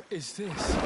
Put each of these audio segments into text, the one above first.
What is this?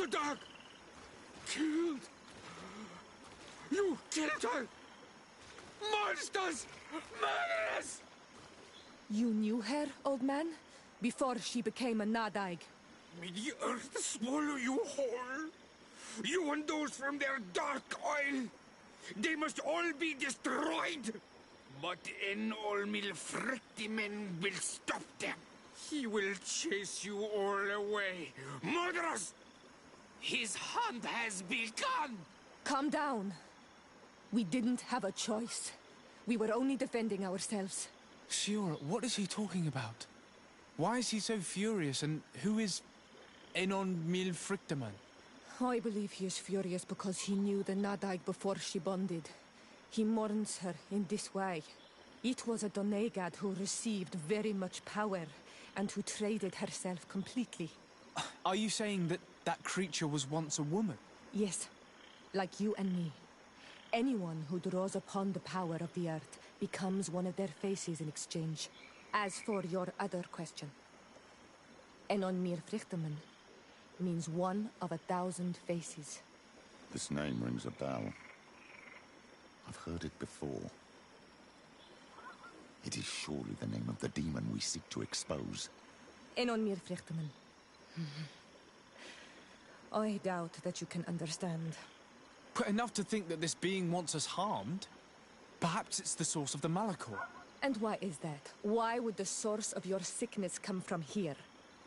Dog killed. You killed her. Monsters! Murderers! You knew her, old man? Before she became a Nadaig? May the earth swallow you whole. You and those from their dark oil. They must all be destroyed. But Enol Milfrictimen will stop them. He will chase you all away. Murderers! His hunt has begun! Calm down. We didn't have a choice. We were only defending ourselves. Shiora, what is he talking about? Why is he so furious, and who is Enon Milfrictaman? I believe he is furious because he knew the Nadaig before she bonded. He mourns her in this way. It was a Donegad who received very much power, and who traded herself completely. Are you saying that that creature was once a woman? Yes, like you and me. Anyone who draws upon the power of the earth becomes one of their faces in exchange. As for your other question, Enon Milfrictaman means one of 1,000 faces. This name rings a bell. I've heard it before. It is surely the name of the demon we seek to expose. Enon Milfrictaman. I doubt that you can understand. But enough to think that this being wants us harmed? Perhaps it's the source of the Malachor. And why is that? Why would the source of your sickness come from here?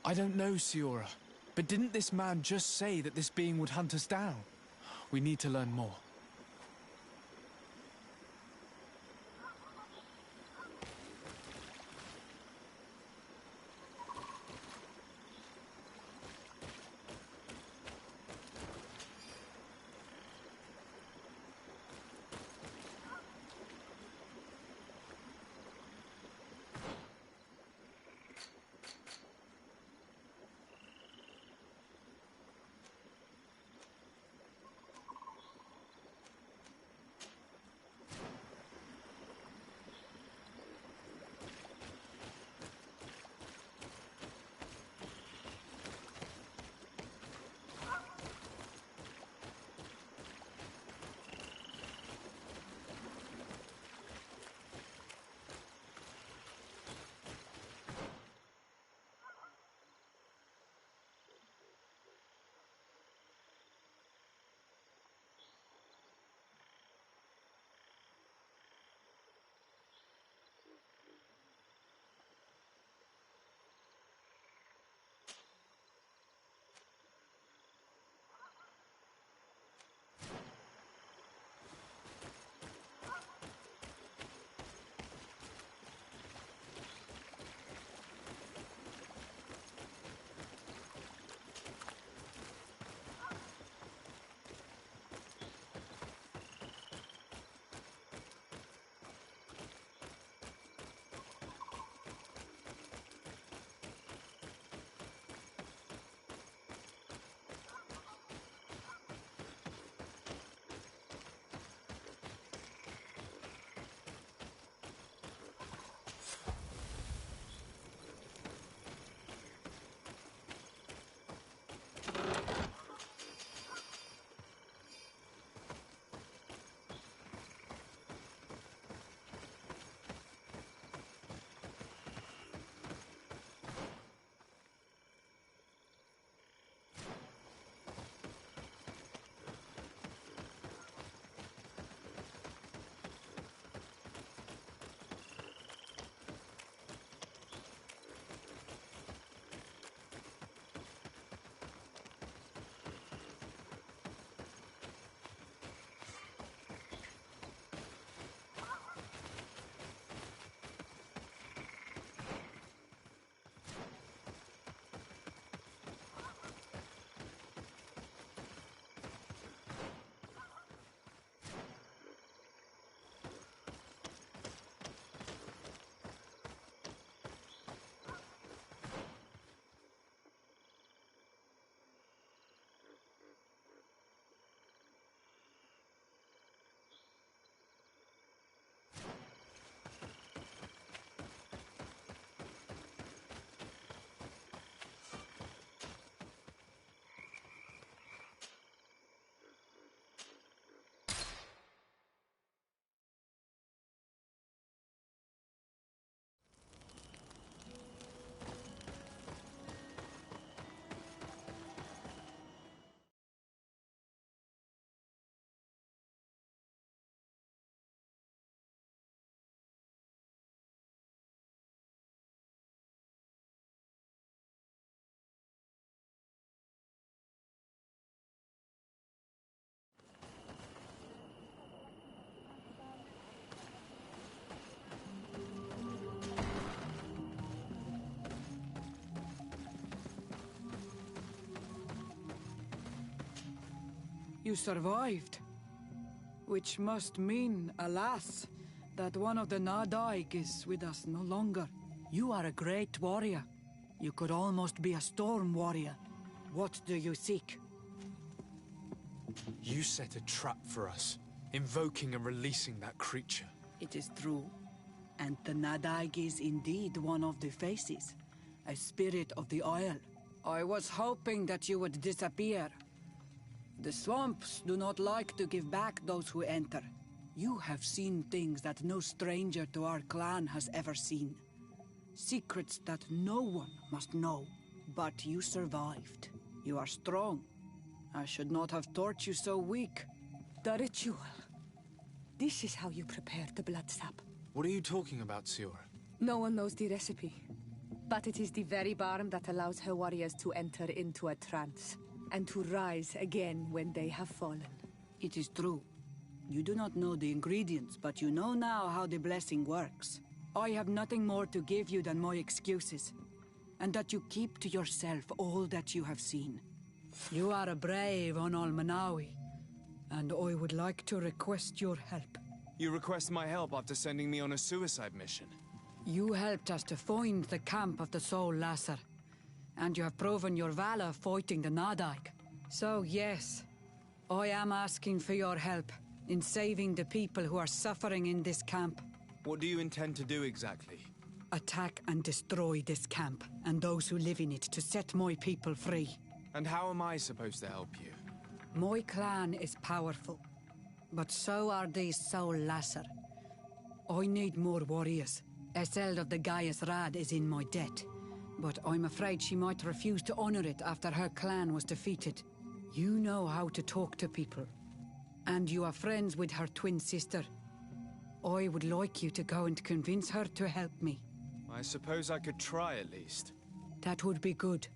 I don't know, Shiora. But didn't this man just say that this being would hunt us down? We need to learn more. You survived. Which must mean, alas, that one of the Nadaig is with us no longer. You are a great warrior. You could almost be a storm warrior. What do you seek? You set a trap for us, invoking and releasing that creature. It is true. And the Nadaig is indeed one of the faces. A spirit of the Isle. I was hoping that you would disappear. The swamps do not like to give back those who enter. You have seen things that no stranger to our clan has ever seen. Secrets that no one must know. But you survived. You are strong. I should not have thought you so weak. The ritual. This is how you prepare the blood sap. What are you talking about, Siora? No one knows the recipe. But it is the very barm that allows her warriors to enter into a trance. And to rise again when they have fallen. It is true. You do not know the ingredients, but you know now how the blessing works. I have nothing more to give you than my excuses. And that you keep to yourself all that you have seen. You are a brave Onol Manawi, and I would like to request your help. You request my help after sending me on a suicide mission? You helped us to find the camp of the Soul Lasser, and you have proven your valor fighting the Nadaig. So yes, I am asking for your help in saving the people who are suffering in this camp. What do you intend to do exactly? Attack and destroy this camp, and those who live in it, to set my people free. And how am I supposed to help you? My clan is powerful, but so are these Soul Lasser. I need more warriors. Eseld of the Gaius Rad is in my debt, but I'm afraid she might refuse to honor it after her clan was defeated. You know how to talk to people, and you are friends with her twin sister. I would like you to go and convince her to help me. I suppose I could try at least. That would be good.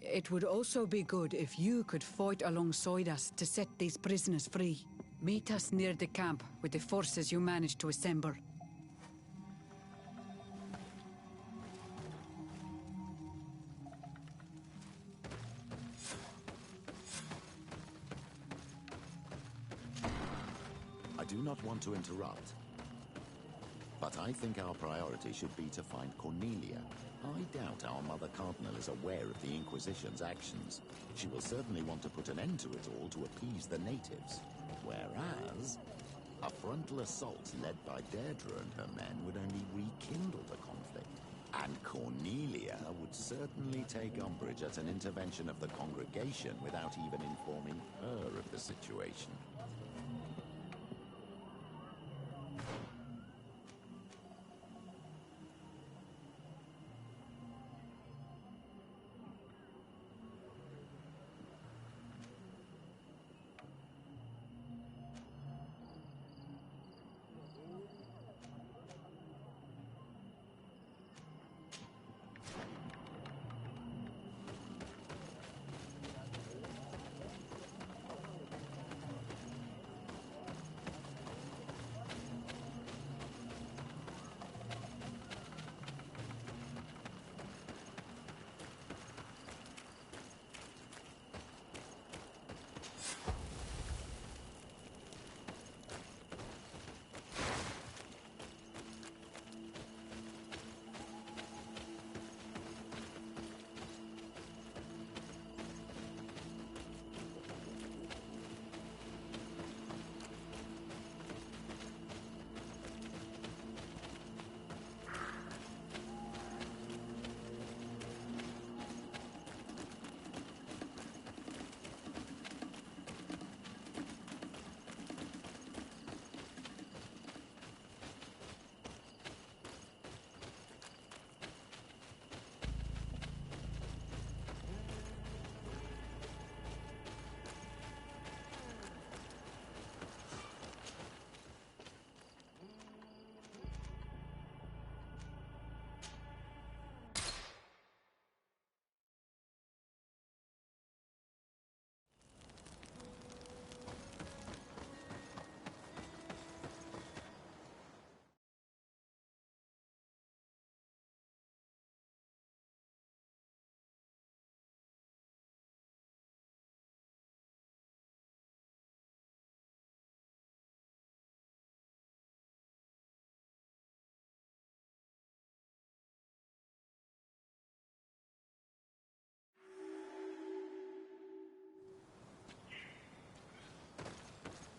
It would also be good if you could fight alongside us to set these prisoners free. Meet us near the camp with the forces you managed to assemble. I do not want to interrupt, but I think our priority should be to find Cornelia. I doubt our Mother Cardinal is aware of the Inquisition's actions. She will certainly want to put an end to it all to appease the natives. Whereas, a frontal assault led by Deirdre and her men would only rekindle the conflict. And Cornelia would certainly take umbrage at an intervention of the congregation without even informing her of the situation.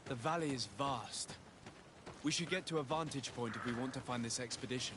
The valley is vast. We should get to a vantage point if we want to find this expedition.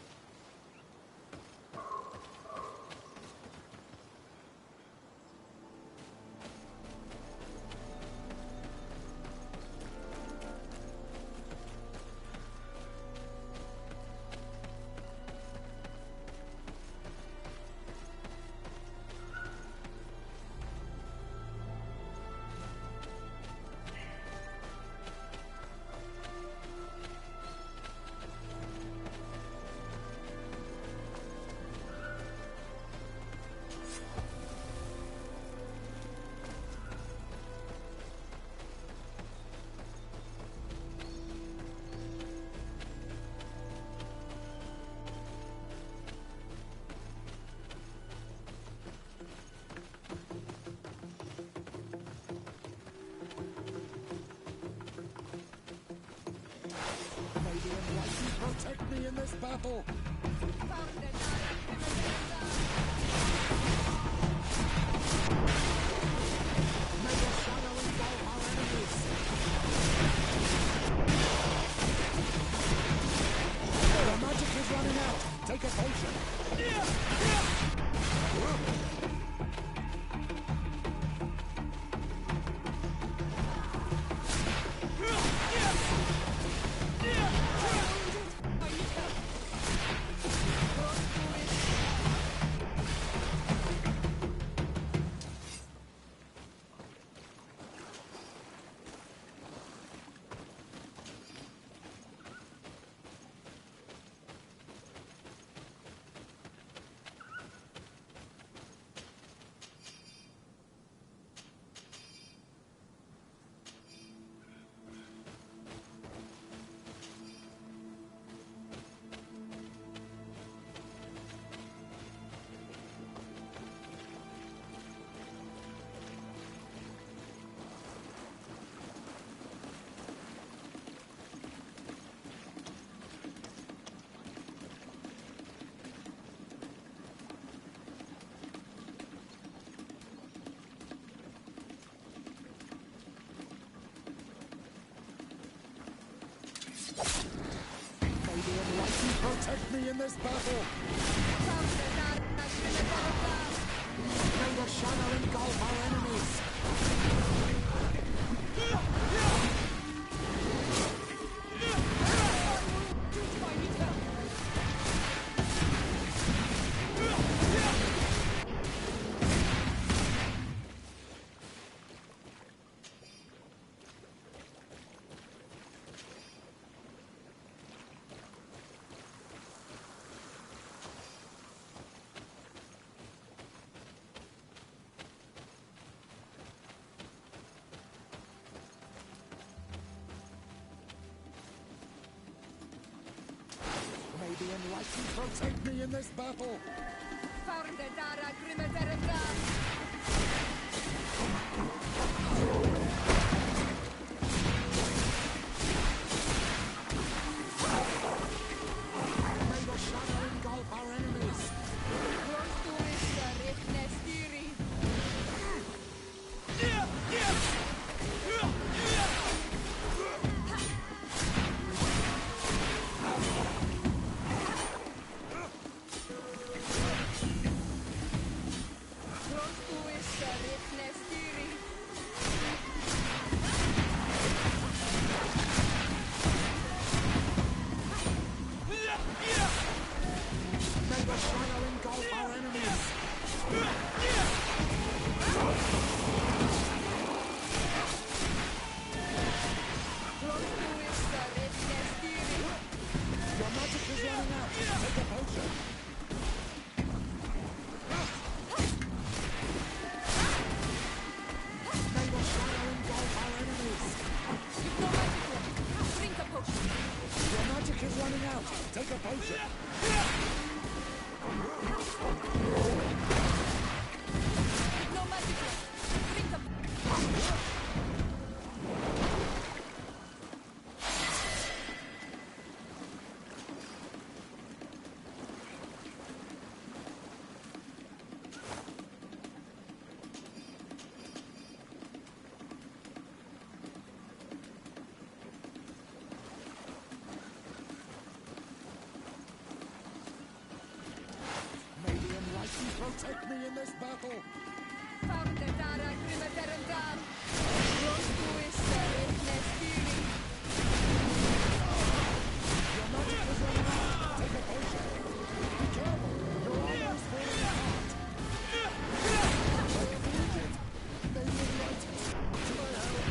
Protect me in this battle! May the shadow engulf our enemies! The magic is running out! Take a potion! Protect me in this battle! May the shadow engulf our enemies! May the enlightened protect me in this battle! May the shadow engulf our enemies! May the shadow engulf our enemies! Your magic is running out! Take a potion! May the shadow engulf our enemies! Your magic is running out! Take a potion! protect me in this battle! Fortitara primaterendam. Roscuisse ne spiri. Your magic is running out! Take a potion! Be careful! Your armor is falling apart! I have wounded! Maybe ignite it! To my help!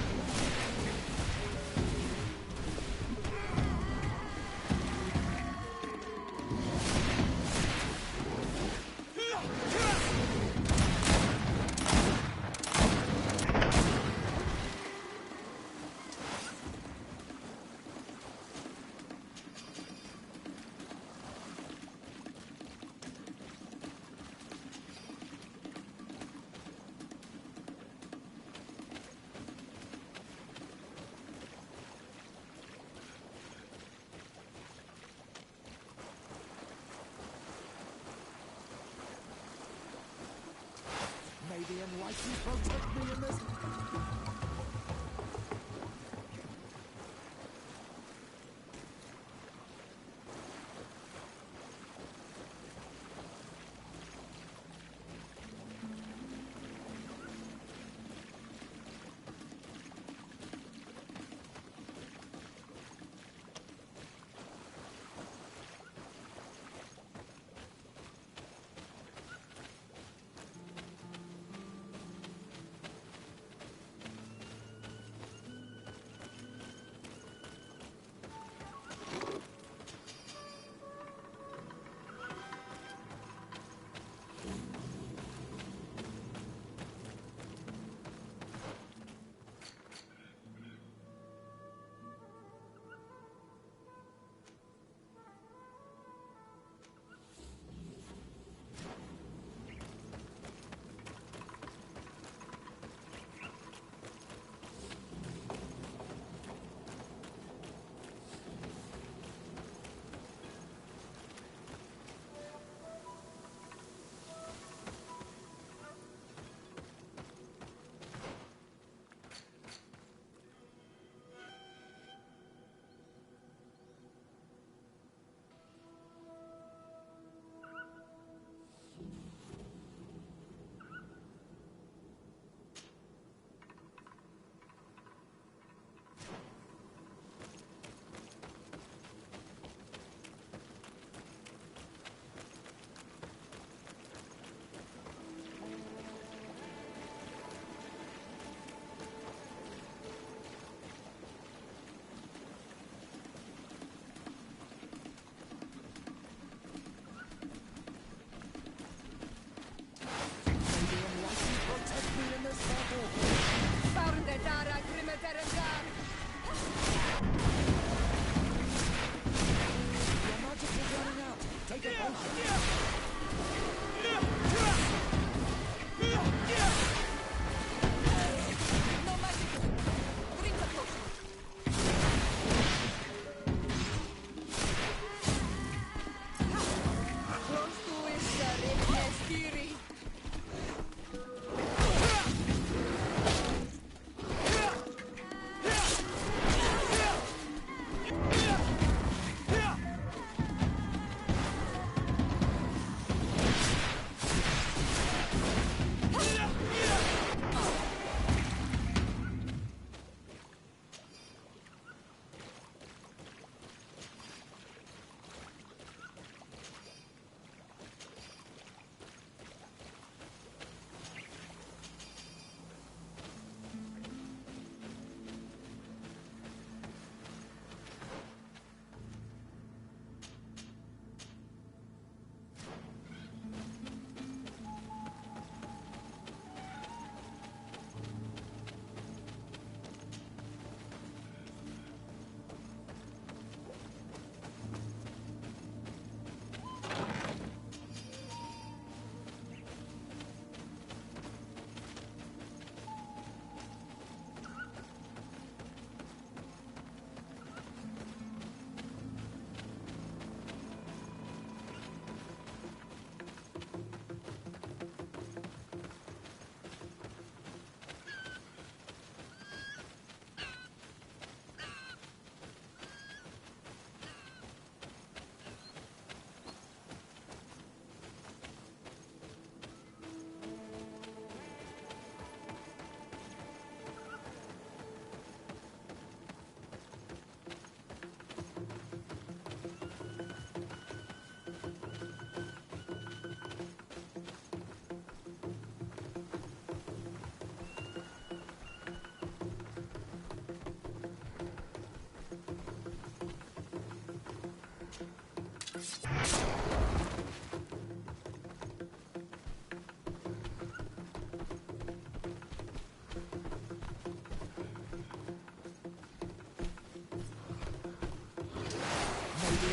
May the enlightened protect me in this...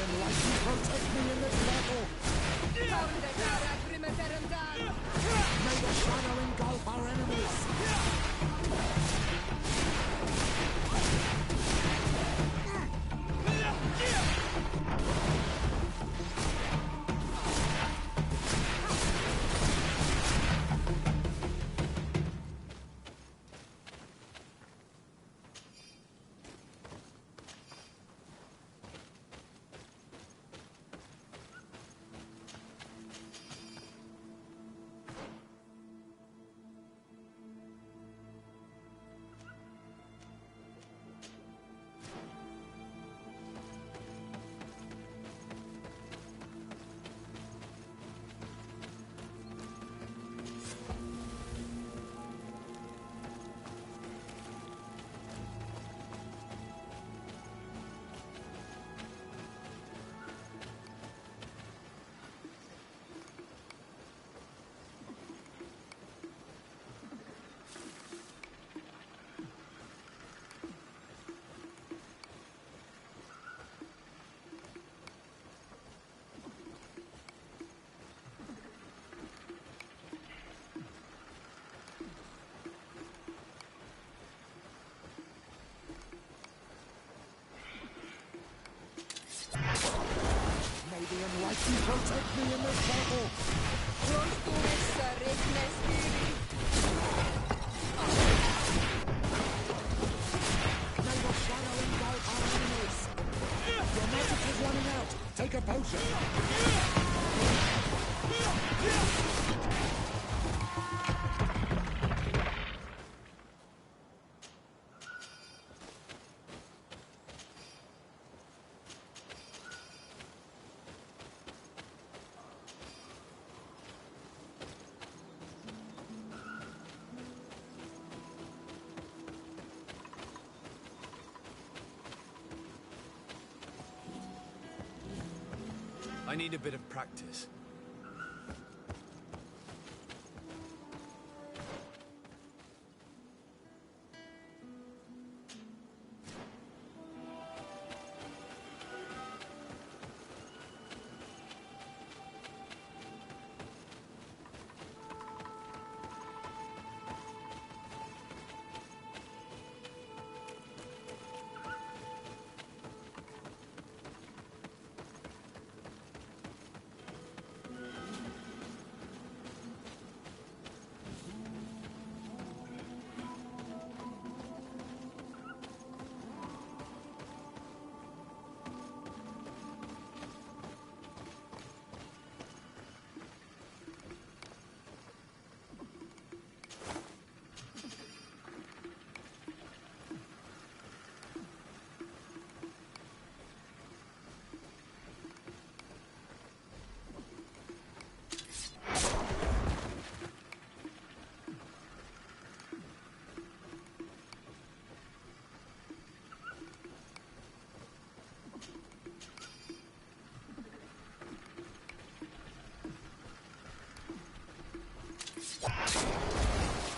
enlightened protect me in this battle! May the shadow engulf our enemies! May the enlightened protect me in this battle! May the shadow engulf our enemies! Your magic is running out! Take a potion! I need a bit of practice.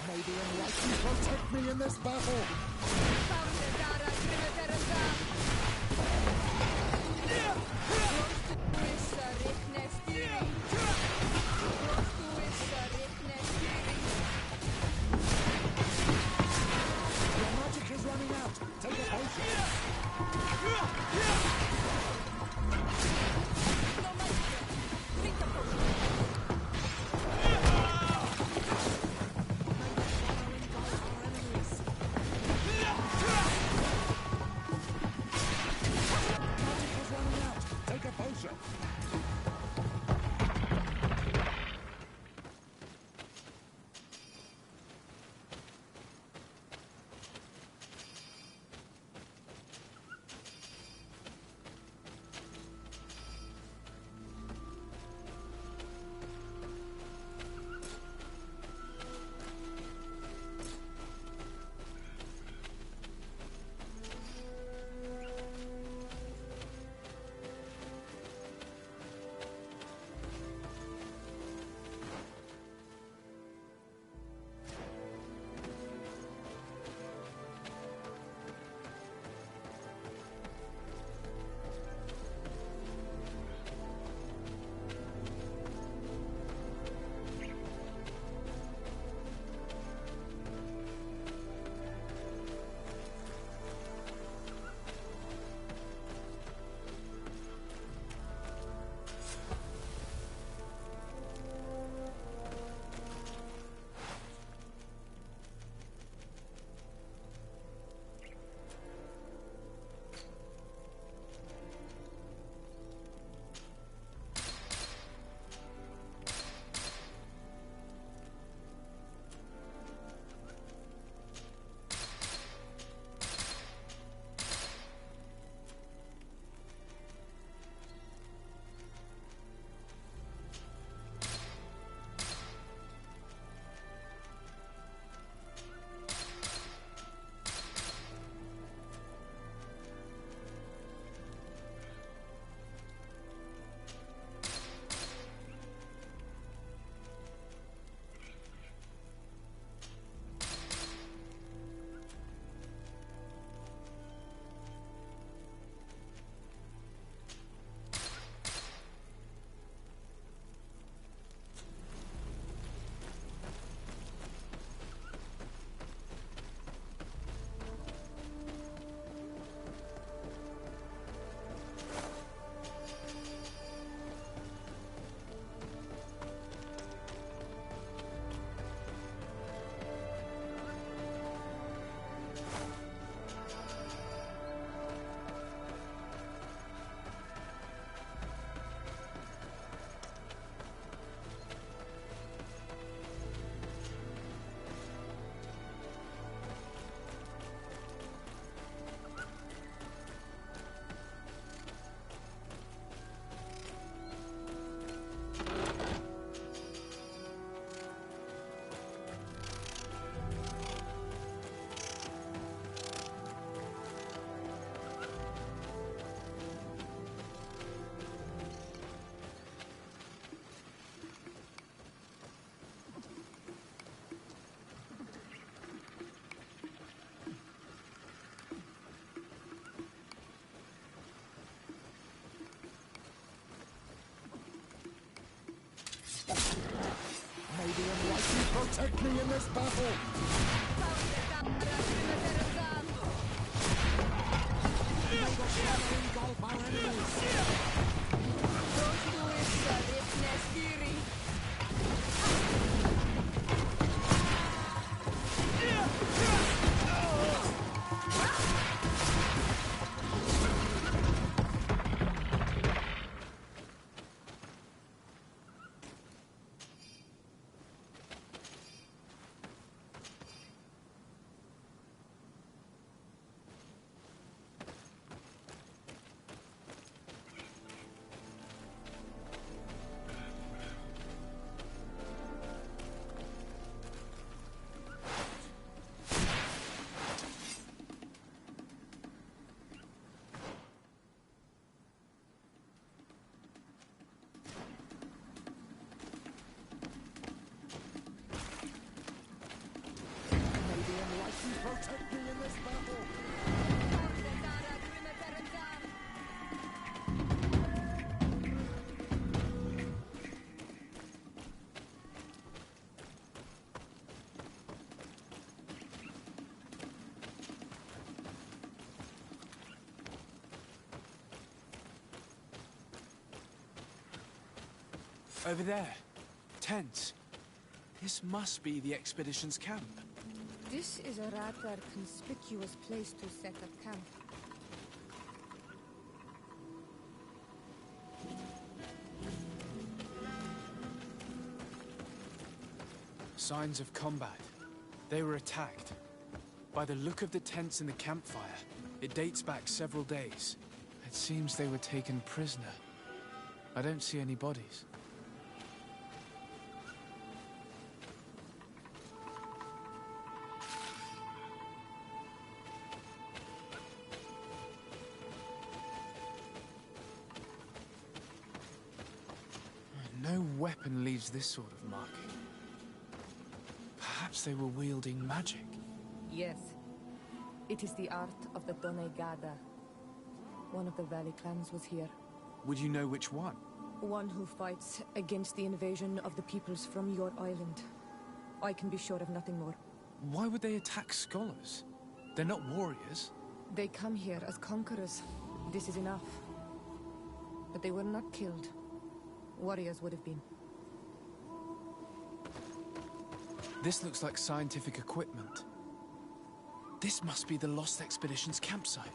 May the enlightened protect me in this battle! Your magic is running out! Take a potion! Protect me in this battle! Protect me in this battle! Over there. Tents. This must be the expedition's camp. This is a rather conspicuous place to set up camp. Signs of combat. They were attacked. By the look of the tents in the campfire, it dates back several days. It seems they were taken prisoner. I don't see any bodies. No weapon leaves this sort of marking. Perhaps they were wielding magic. Yes. It is the art of the Donegada. One of the valley clans was here. Would you know which one? One who fights against the invasion of the peoples from your island. I can be sure of nothing more. Why would they attack scholars? They're not warriors. They come here as conquerors. This is enough. But they were not killed. Warriors would have been. This looks like scientific equipment. This must be the Lost Expedition's campsite.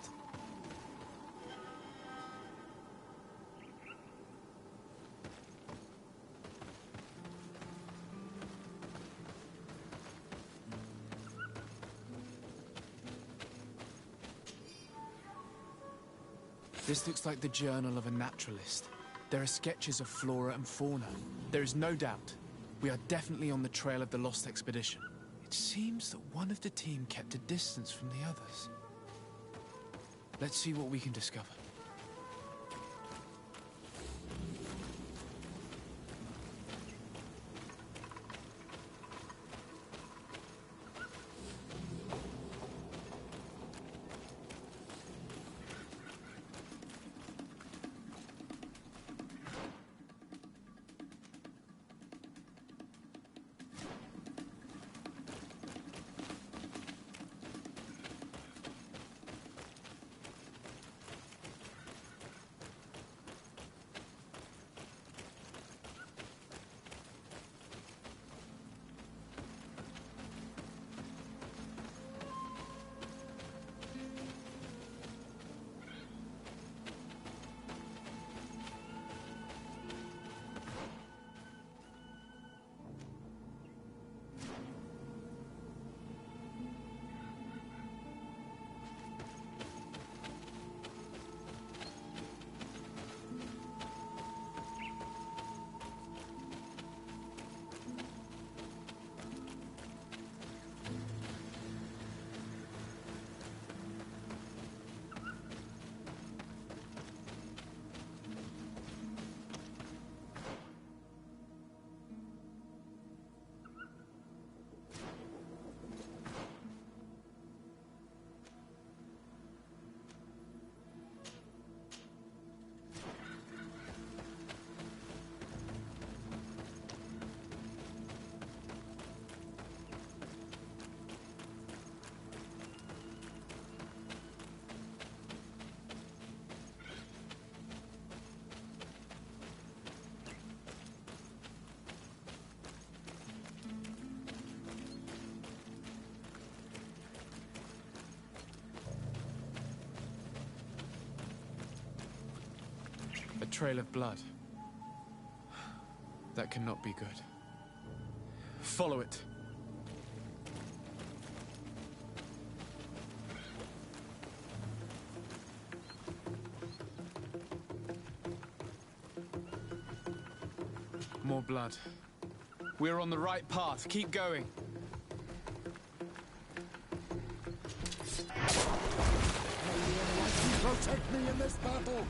This looks like the journal of a naturalist. There are sketches of flora and fauna. There is no doubt. We are definitely on the trail of the Lost Expedition. It seems that one of the team kept a distance from the others. Let's see what we can discover. trail of blood. That cannot be good. Follow it. More blood. We're on the right path. Keep going. Protect me in this battle!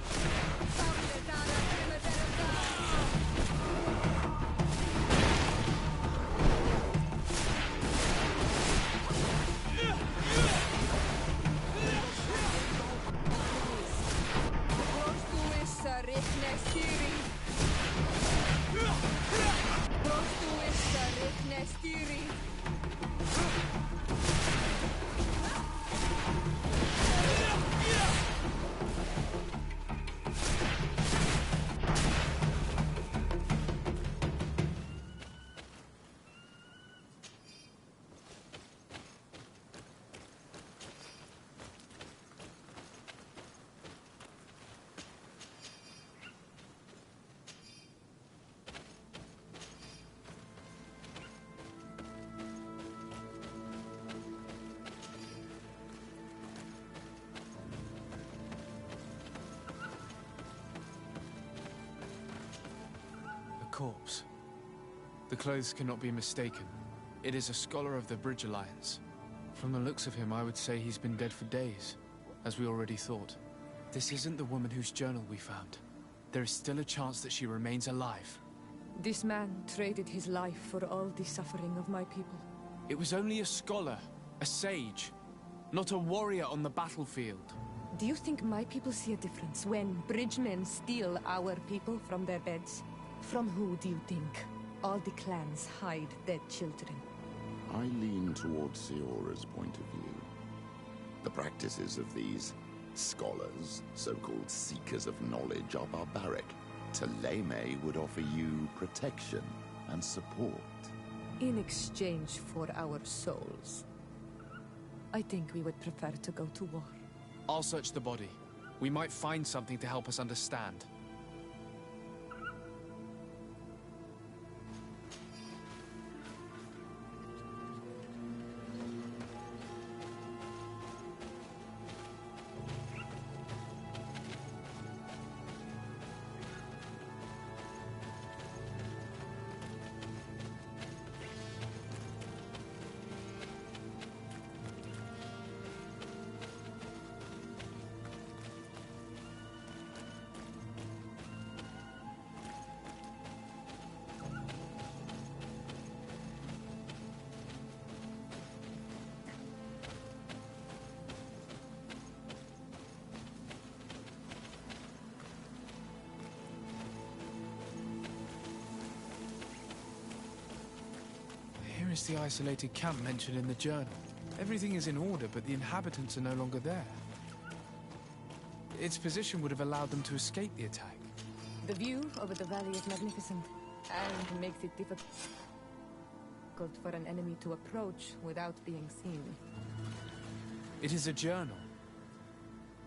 Corpse. The clothes cannot be mistaken. It is a scholar of the Bridge Alliance. From the looks of him, I would say he's been dead for days, as we already thought. This isn't the woman whose journal we found. There is still a chance that she remains alive. This man traded his life for all the suffering of my people. It was only a scholar, a sage, not a warrior on the battlefield. Do you think my people see a difference when bridgemen steal our people from their beds? From who do you think all the clans hide dead children? I lean towards Siora's point of view. The practices of these scholars, so-called seekers of knowledge, are barbaric. Taleme would offer you protection and support. In exchange for our souls. I think we would prefer to go to war. I'll search the body. We might find something to help us understand. Here is the isolated camp mentioned in the journal. Everything is in order, but the inhabitants are no longer there. Its position would have allowed them to escape the attack. The view over the valley is magnificent, and makes it difficult for an enemy to approach without being seen. It is a journal.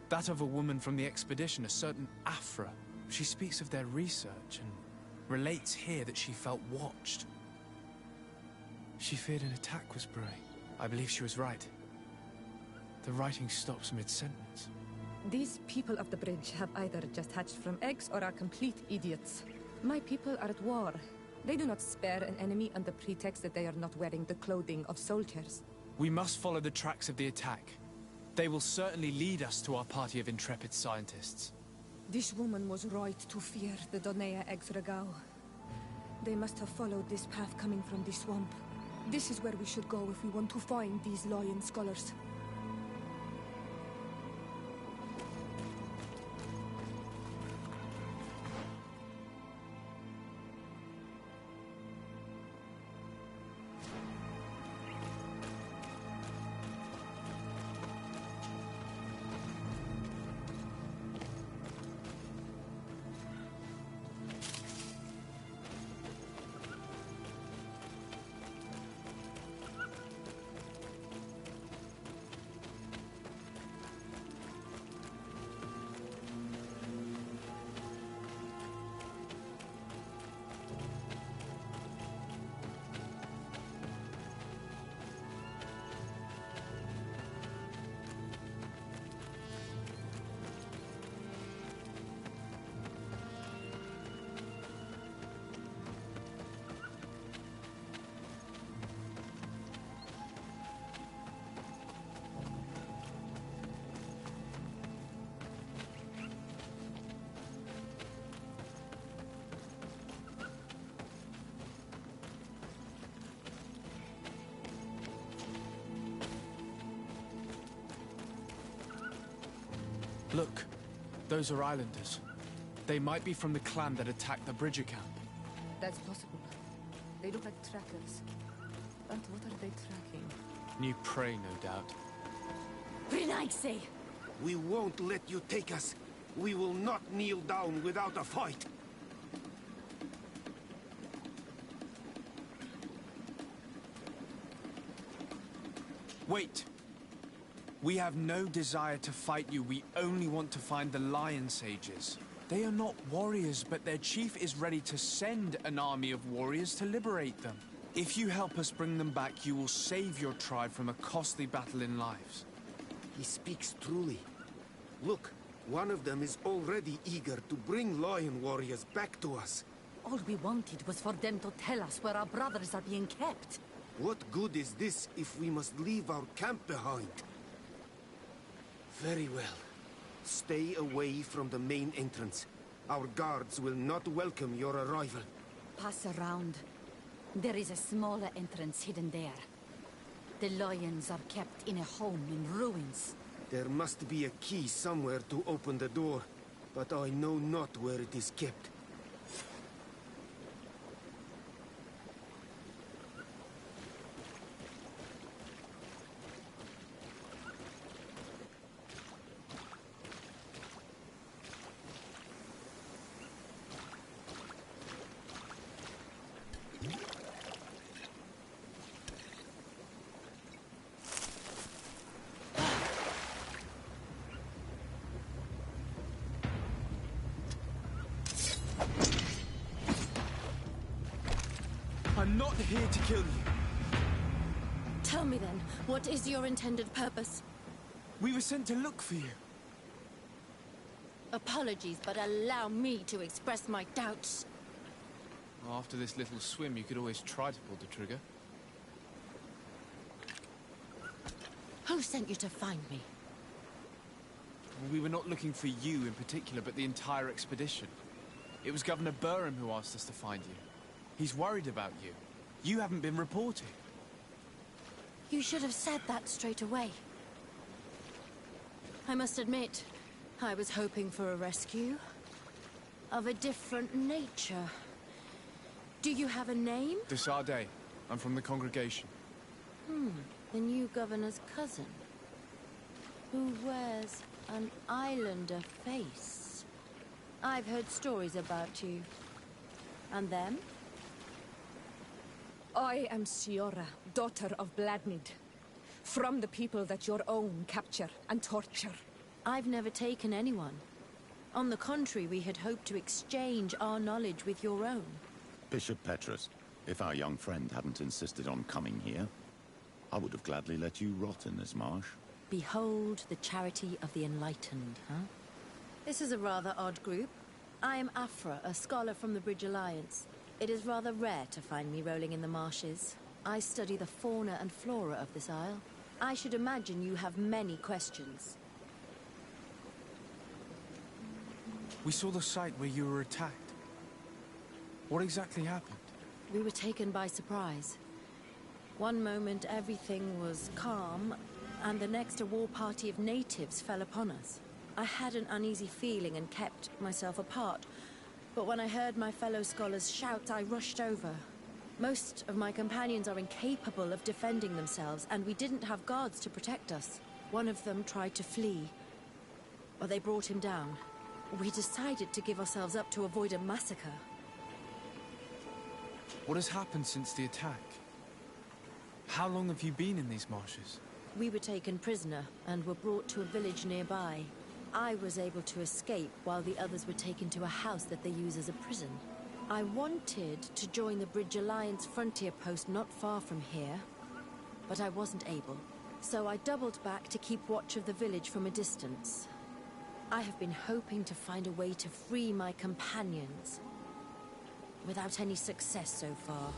That of a woman from the expedition, a certain Afra. She speaks of their research and relates here that she felt watched. She feared an attack was brewing. I believe she was right. The writing stops mid-sentence. These people of the bridge have either just hatched from eggs or are complete idiots. My people are at war. They do not spare an enemy under pretext that they are not wearing the clothing of soldiers. We must follow the tracks of the attack. They will certainly lead us to our party of intrepid scientists. This woman was right to fear the Donea Exregao. They must have followed this path coming from the swamp. This is where we should go if we want to find these lion scholars. Look, those are islanders. They might be from the clan that attacked the Bridger camp. That's possible. They look like trackers. But what are they tracking? New prey, no doubt. Brinaise! We won't let you take us. We will not kneel down without a fight. Wait! We have no desire to fight you. We only want to find the Lion Sages. They are not warriors, but their chief is ready to send an army of warriors to liberate them. If you help us bring them back, you will save your tribe from a costly battle in lives. He speaks truly. Look, one of them is already eager to bring lion warriors back to us. All we wanted was for them to tell us where our brothers are being kept. What good is this if we must leave our camp behind? Very well. Stay away from the main entrance. Our guards will not welcome your arrival. Pass around. There is a smaller entrance hidden there. The lions are kept in a home in ruins. There must be a key somewhere to open the door, but I know not where it is kept. I'm not here to kill you. Tell me then, what is your intended purpose? We were sent to look for you. Apologies, but allow me to express my doubts. After this little swim, you could always try to pull the trigger. Who sent you to find me? We were not looking for you in particular, but the entire expedition. It was Governor Burham who asked us to find you. He's worried about you. You haven't been reporting. You should have said that straight away. I must admit, I was hoping for a rescue. Of a different nature. Do you have a name? Desade. I'm from the congregation. The new governor's cousin. Who wears an islander face. I've heard stories about you. And them? I am Siora, daughter of Bladnid. From the people that your own capture and torture. I've never taken anyone. On the contrary, we had hoped to exchange our knowledge with your own. Bishop Petrus, if our young friend hadn't insisted on coming here, I would have gladly let you rot in this marsh. Behold the charity of the enlightened, huh? This is a rather odd group. I am Afra, a scholar from the Bridge Alliance. It is rather rare to find me rolling in the marshes. I study the fauna and flora of this isle. I should imagine you have many questions. We saw the site where you were attacked. What exactly happened? We were taken by surprise. One moment everything was calm, and the next a war party of natives fell upon us. I had an uneasy feeling and kept myself apart. But when I heard my fellow scholars shout, I rushed over. Most of my companions are incapable of defending themselves, and we didn't have guards to protect us. One of them tried to flee, but they brought him down. We decided to give ourselves up to avoid a massacre. What has happened since the attack? How long have you been in these marshes? We were taken prisoner and were brought to a village nearby. I was able to escape while the others were taken to a house that they use as a prison. I wanted to join the Bridge Alliance frontier post not far from here, but I wasn't able. So I doubled back to keep watch of the village from a distance. I have been hoping to find a way to free my companions, without any success so far.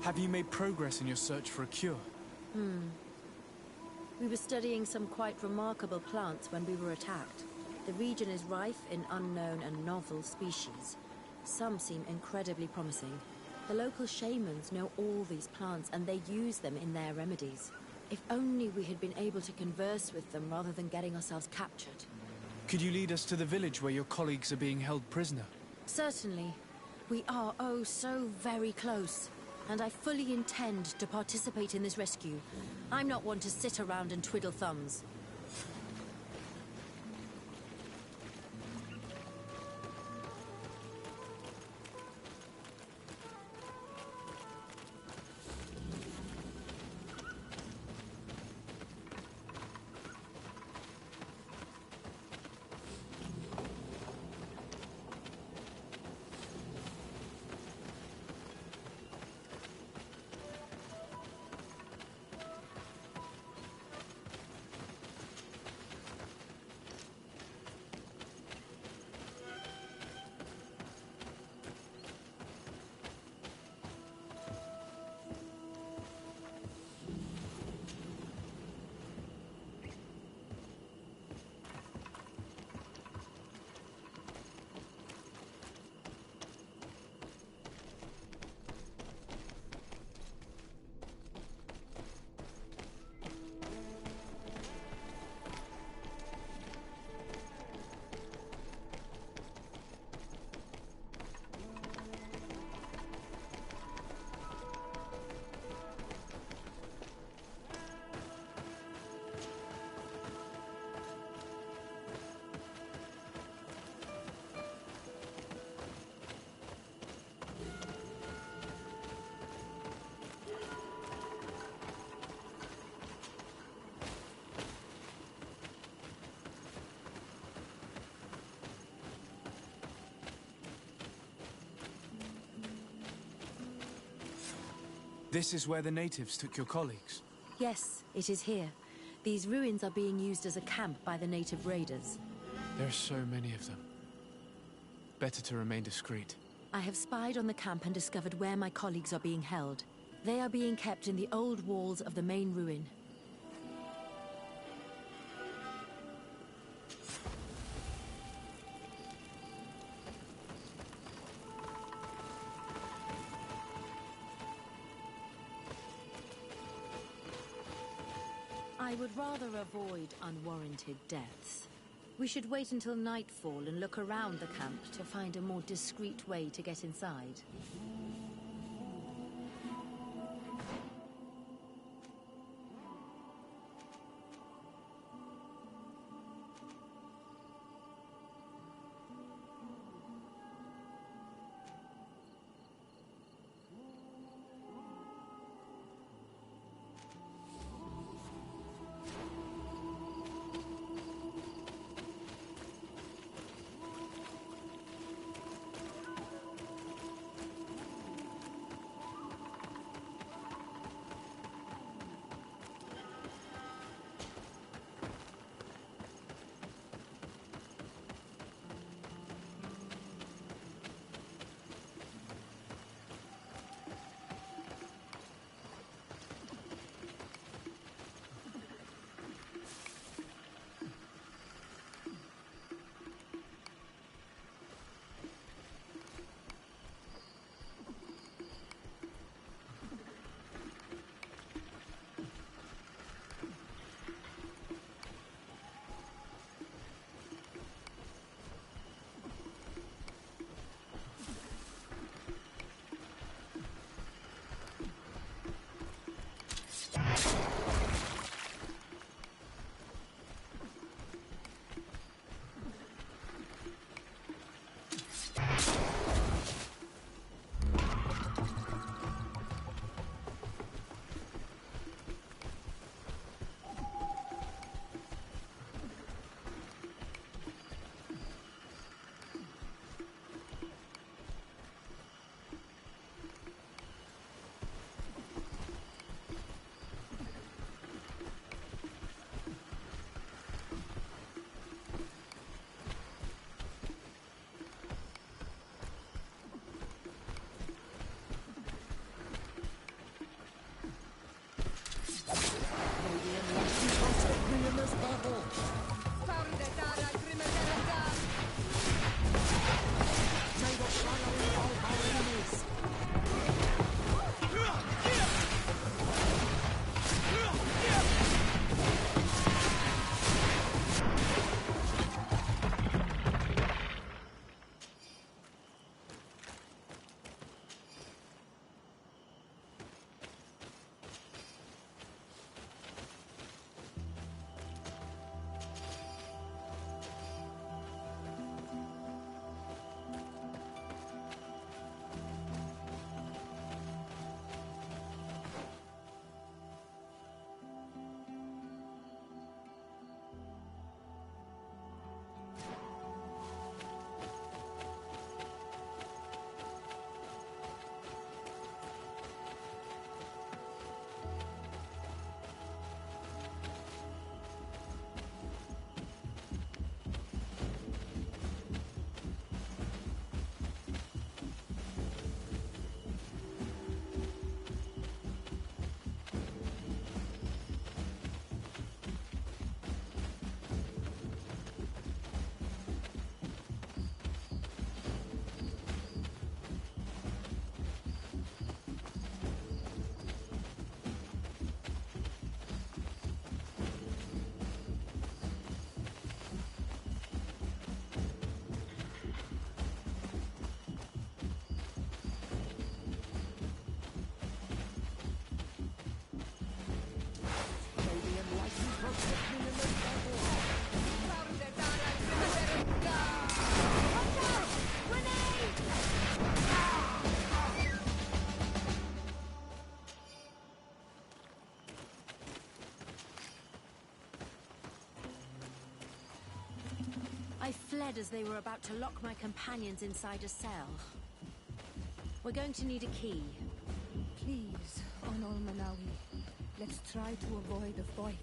Have you made progress in your search for a cure? We were studying some quite remarkable plants when we were attacked. The region is rife in unknown and novel species. Some seem incredibly promising. The local shamans know all these plants and they use them in their remedies. If only we had been able to converse with them rather than getting ourselves captured. Could you lead us to the village where your colleagues are being held prisoner? Certainly. We are, oh, so very close. And I fully intend to participate in this rescue. I'm not one to sit around and twiddle thumbs. This is where the natives took your colleagues? Yes, it is here. These ruins are being used as a camp by the native raiders. There are so many of them. Better to remain discreet. I have spied on the camp and discovered where my colleagues are being held. They are being kept in the old walls of the main ruin. I would rather avoid unwarranted deaths. We should wait until nightfall and look around the camp to find a more discreet way to get inside. I fled as they were about to lock my companions inside a cell. We're going to need a key. Please, Honor Manawi, let's try to avoid a fight.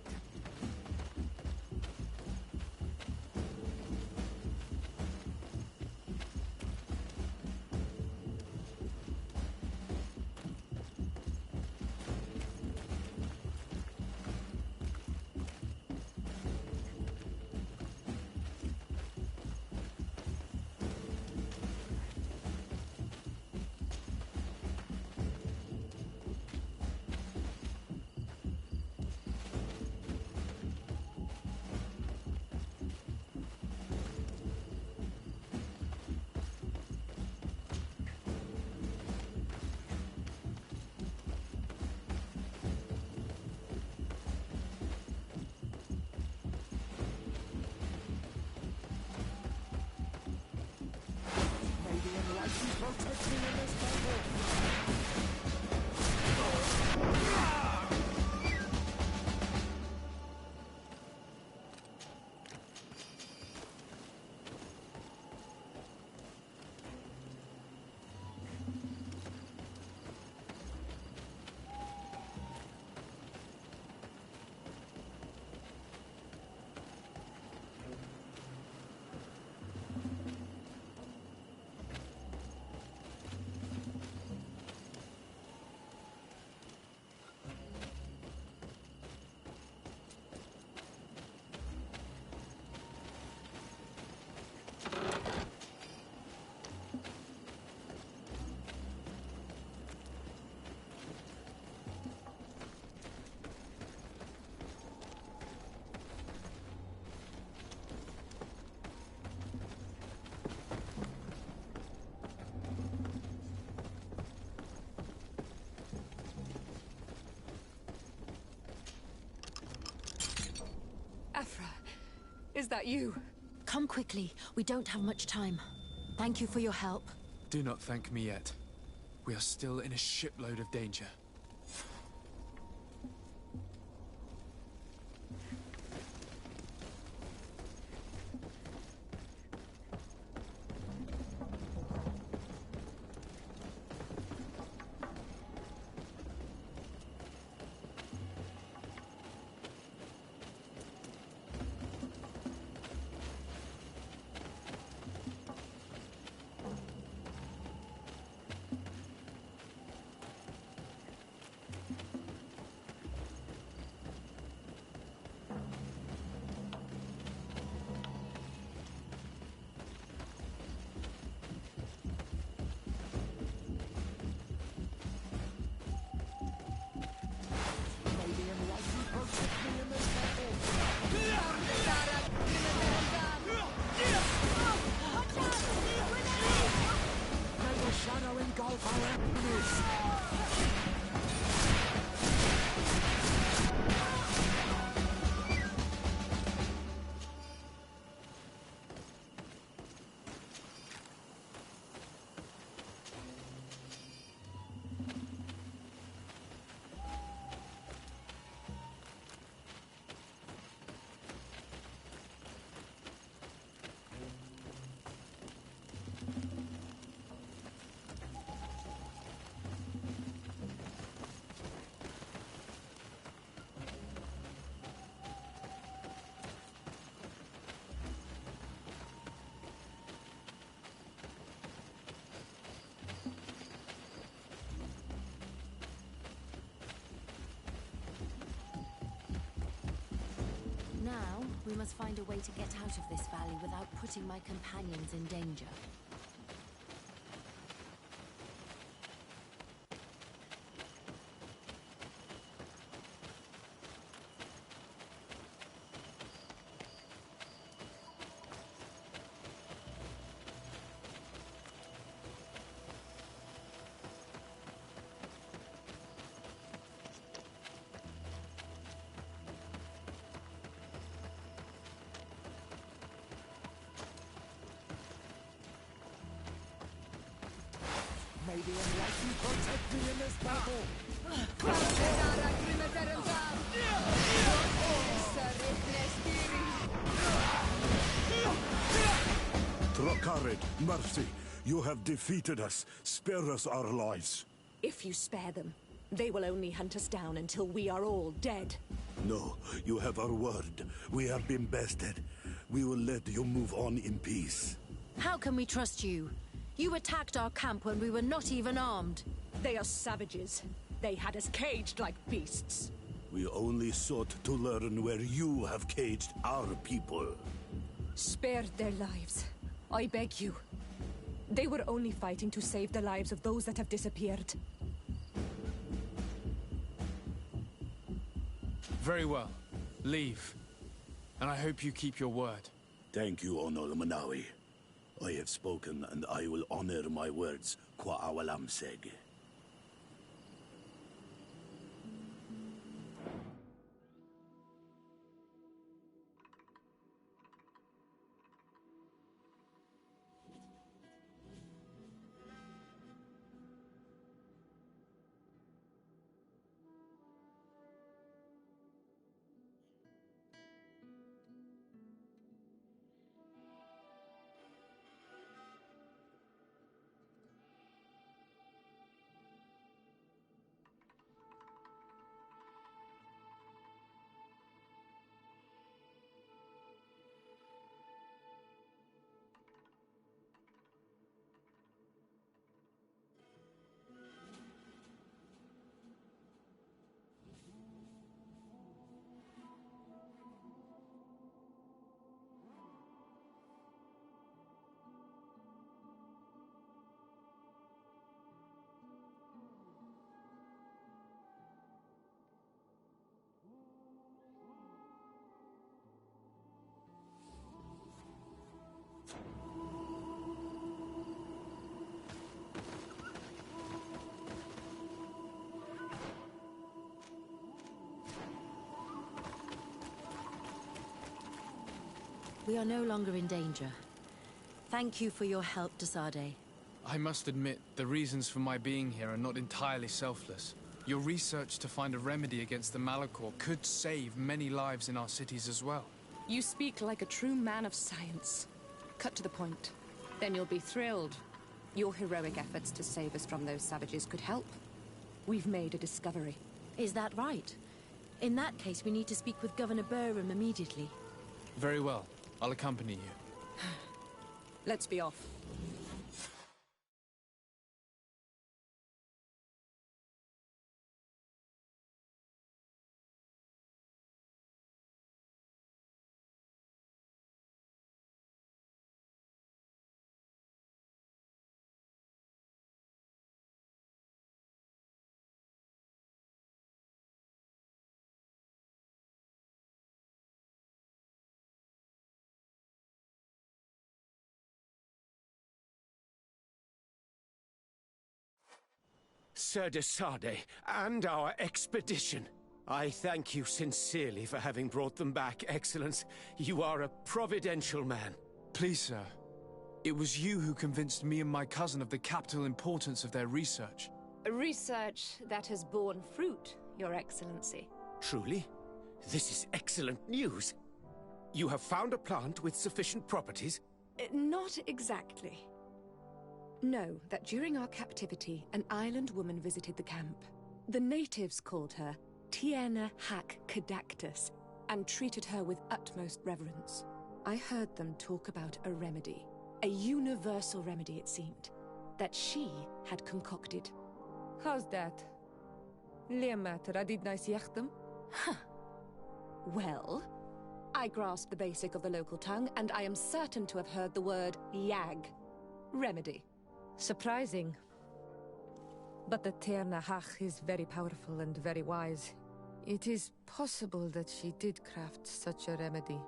Afra, is that you? Come quickly. We don't have much time. Thank you for your help. Do not thank me yet. We are still in a shipload of danger. Now, we must find a way to get out of this valley without putting my companions in danger. May the Enlightened protect me in this battle! Trakarid, mercy. You have defeated us. Spare us our lives. If you spare them, they will only hunt us down until we are all dead. No, you have our word. We have been bested. We will let you move on in peace. How can we trust you? You attacked our camp when we were not even armed. They are savages. They had us caged like beasts. We only sought to learn where you have caged our people. Spare their lives. I beg you. They were only fighting to save the lives of those that have disappeared. Very well. Leave. And I hope you keep your word. Thank you, Onol Manawi. I have spoken, and I will honor my words, Kwa awalam seg. We are no longer in danger. Thank you for your help, Desade. I must admit, the reasons for my being here are not entirely selfless. Your research to find a remedy against the Malachor could save many lives in our cities as well. You speak like a true man of science. Cut to the point. Then you'll be thrilled. Your heroic efforts to save us from those savages could help. We've made a discovery. Is that right? In that case, we need to speak with Governor Burham immediately. Very well. I'll accompany you. Let's be off. Sir Desade, and our expedition. I thank you sincerely for having brought them back, Excellence. You are a providential man. Please, sir. It was you who convinced me and my cousin of the capital importance of their research. Research that has borne fruit, Your Excellency. Truly? This is excellent news. You have found a plant with sufficient properties? Not exactly. Know that during our captivity, an island woman visited the camp. The natives called her Tiena Hack Kadactus and treated her with utmost reverence. I heard them talk about a remedy, a universal remedy it seemed, that she had concocted. How's that? Huh. Well, I grasped the basic of the local tongue, and I am certain to have heard the word yag, remedy. Surprising. But the Ternahach is very powerful and very wise. It is possible that she did craft such a remedy.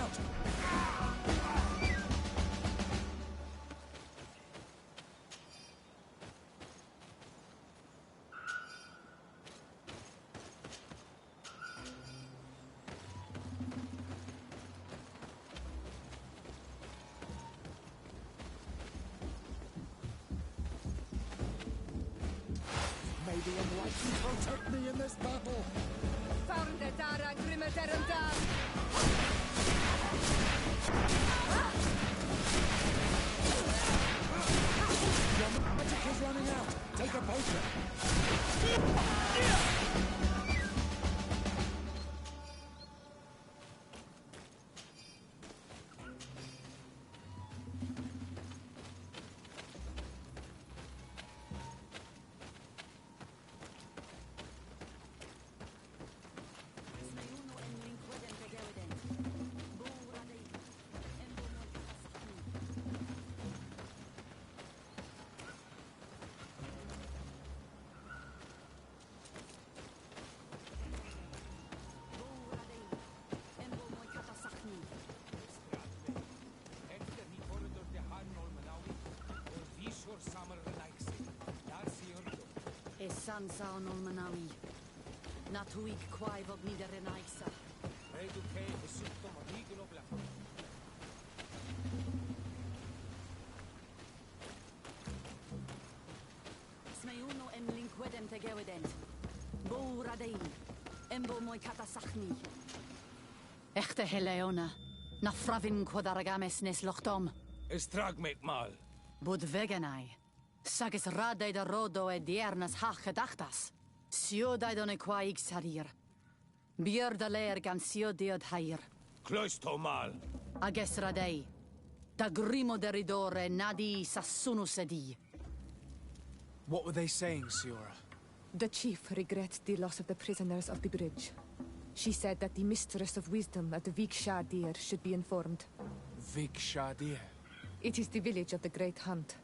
out! May the Enlightened protect me in this battle! Found the Dara Grimmerderendan! Your magic is running out! Take a potion! Sansa on Olmanawi. Natuik quae vog nieder in Aixa. Smeuno en linquedem te gewedent. Bo radein. Embo moi katasachni. Echte Heleona. Na fravin quadaragames nes lochtom. Estrag met mal. Bud veganai. Sagis radei da rodo e diernas hach gedachtas. Sio daidon e qua ig sarir. Bier da leer gan sio diod hair. Cloisto mal. Ages radei. Da grimo deridore nadi sassunus edi. What were they saying, Siora? The chief regrets the loss of the prisoners of the bridge. She said that the Mistress of Wisdom at the Vik Shadir should be informed. Vik Shadir? It is the village of the Great Hunt.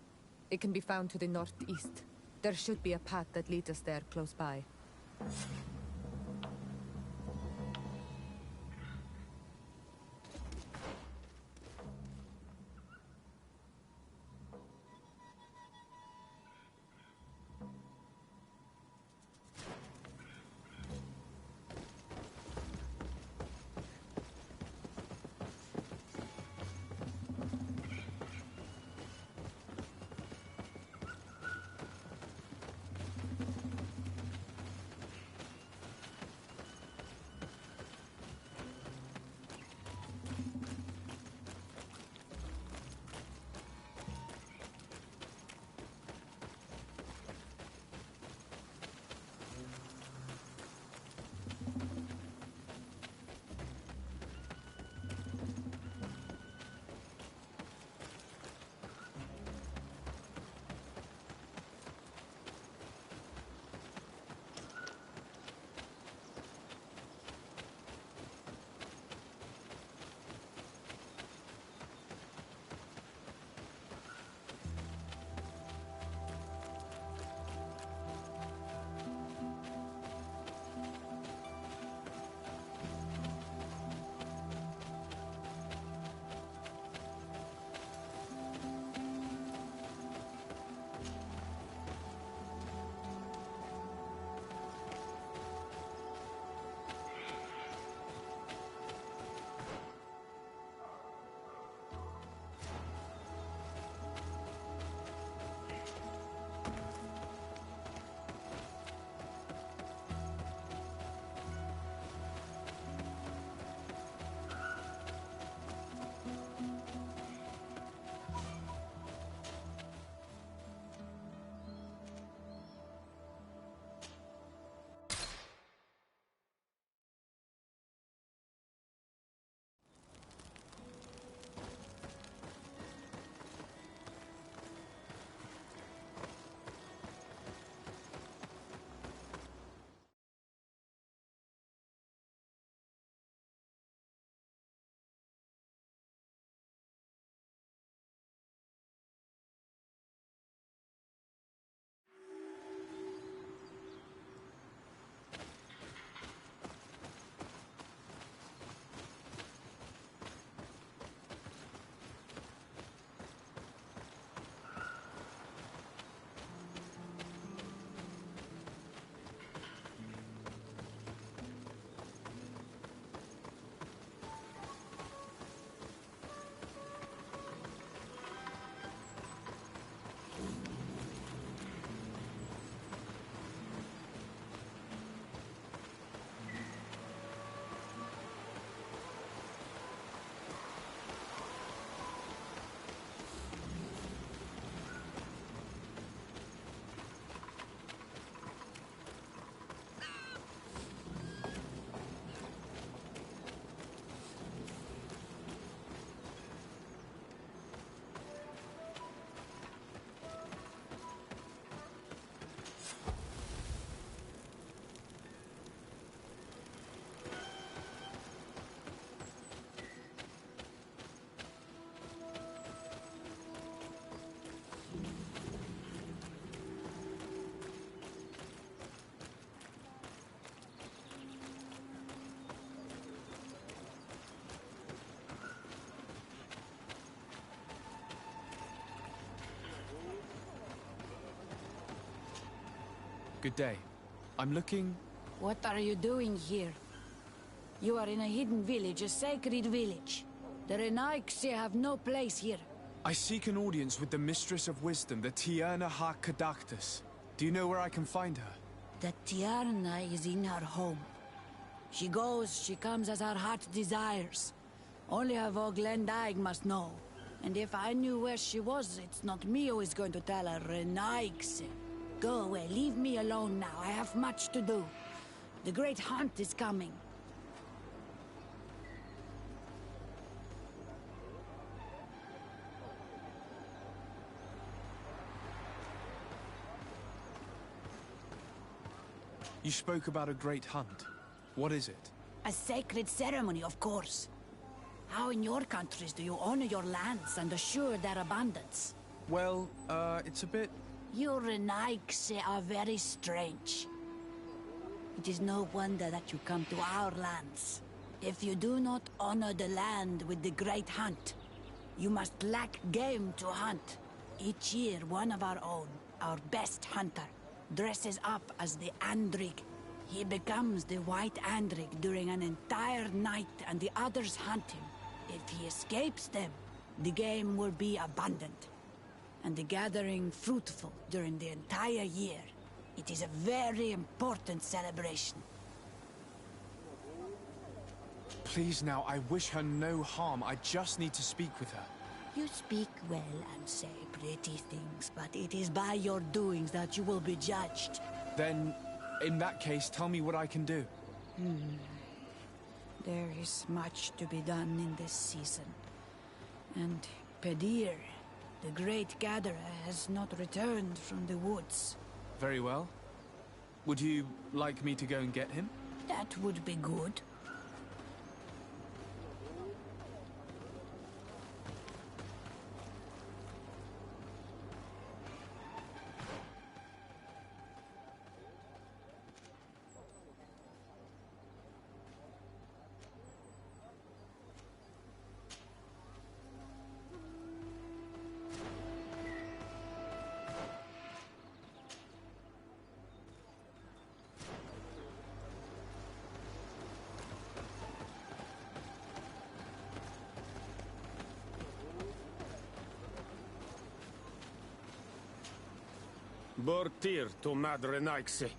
It can be found to the northeast. There should be a path that leads us there close by. Good day. I'm looking... What are you doing here? You are in a hidden village, a sacred village. The Renaigse have no place here. I seek an audience with the Mistress of Wisdom, the Tierna ha Kadactus. Do you know where I can find her? The Tierna is in her home. She goes, she comes as her heart desires. Only her Voglendaig must know. And if I knew where she was, it's not me who is going to tell her, Renaigse. Go away, leave me alone now. I have much to do. The great hunt is coming. You spoke about a great hunt. What is it? A sacred ceremony, of course. How in your countries do you honor your lands and assure their abundance? Well, it's a bit... You Renaigse are very strange. It is no wonder that you come to our lands. If you do not honor the land with the great hunt, you must lack game to hunt. Each year, one of our own, our best hunter, dresses up as the Andrig. He becomes the White Andrig during an entire night and the others hunt him. If he escapes them, the game will be abundant, and the gathering fruitful during the entire year. It is a very important celebration. Please now, I wish her no harm. I just need to speak with her. You speak well and say pretty things, but it is by your doings that you will be judged. Then, in that case, tell me what I can do. There is much to be done in this season. And Pedir, the great gatherer, has not returned from the woods. Very well. Would you like me to go and get him? That would be good. Bortir to Madre Naixe.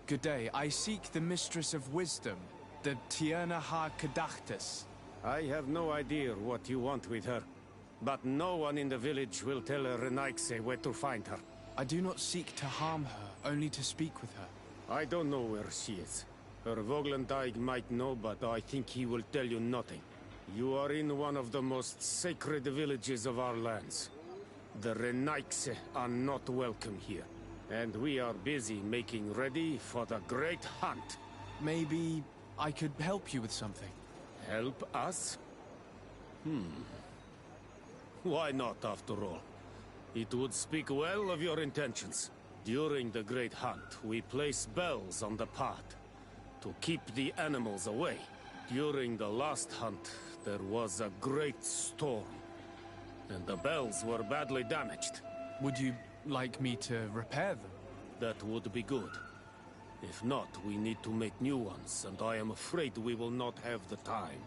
Good day. I seek the Mistress of Wisdom, the Tierna ha Kadactus. I have no idea what you want with her, but no one in the village will tell Renaixe where to find her. I do not seek to harm her, only to speak with her. I don't know where she is. Her Voglendaig might know, but I think he will tell you nothing. You are in one of the most sacred villages of our lands. The Renaixe are not welcome here, and we are busy making ready for the great hunt. Maybe I could help you with something. Help us? Why not, after all? It would speak well of your intentions. During the great hunt, we place bells on the path to keep the animals away. During the last hunt, there was a great storm, and the bells were badly damaged. Would you like me to repair them? That would be good. If not, we need to make new ones, and I am afraid we will not have the time.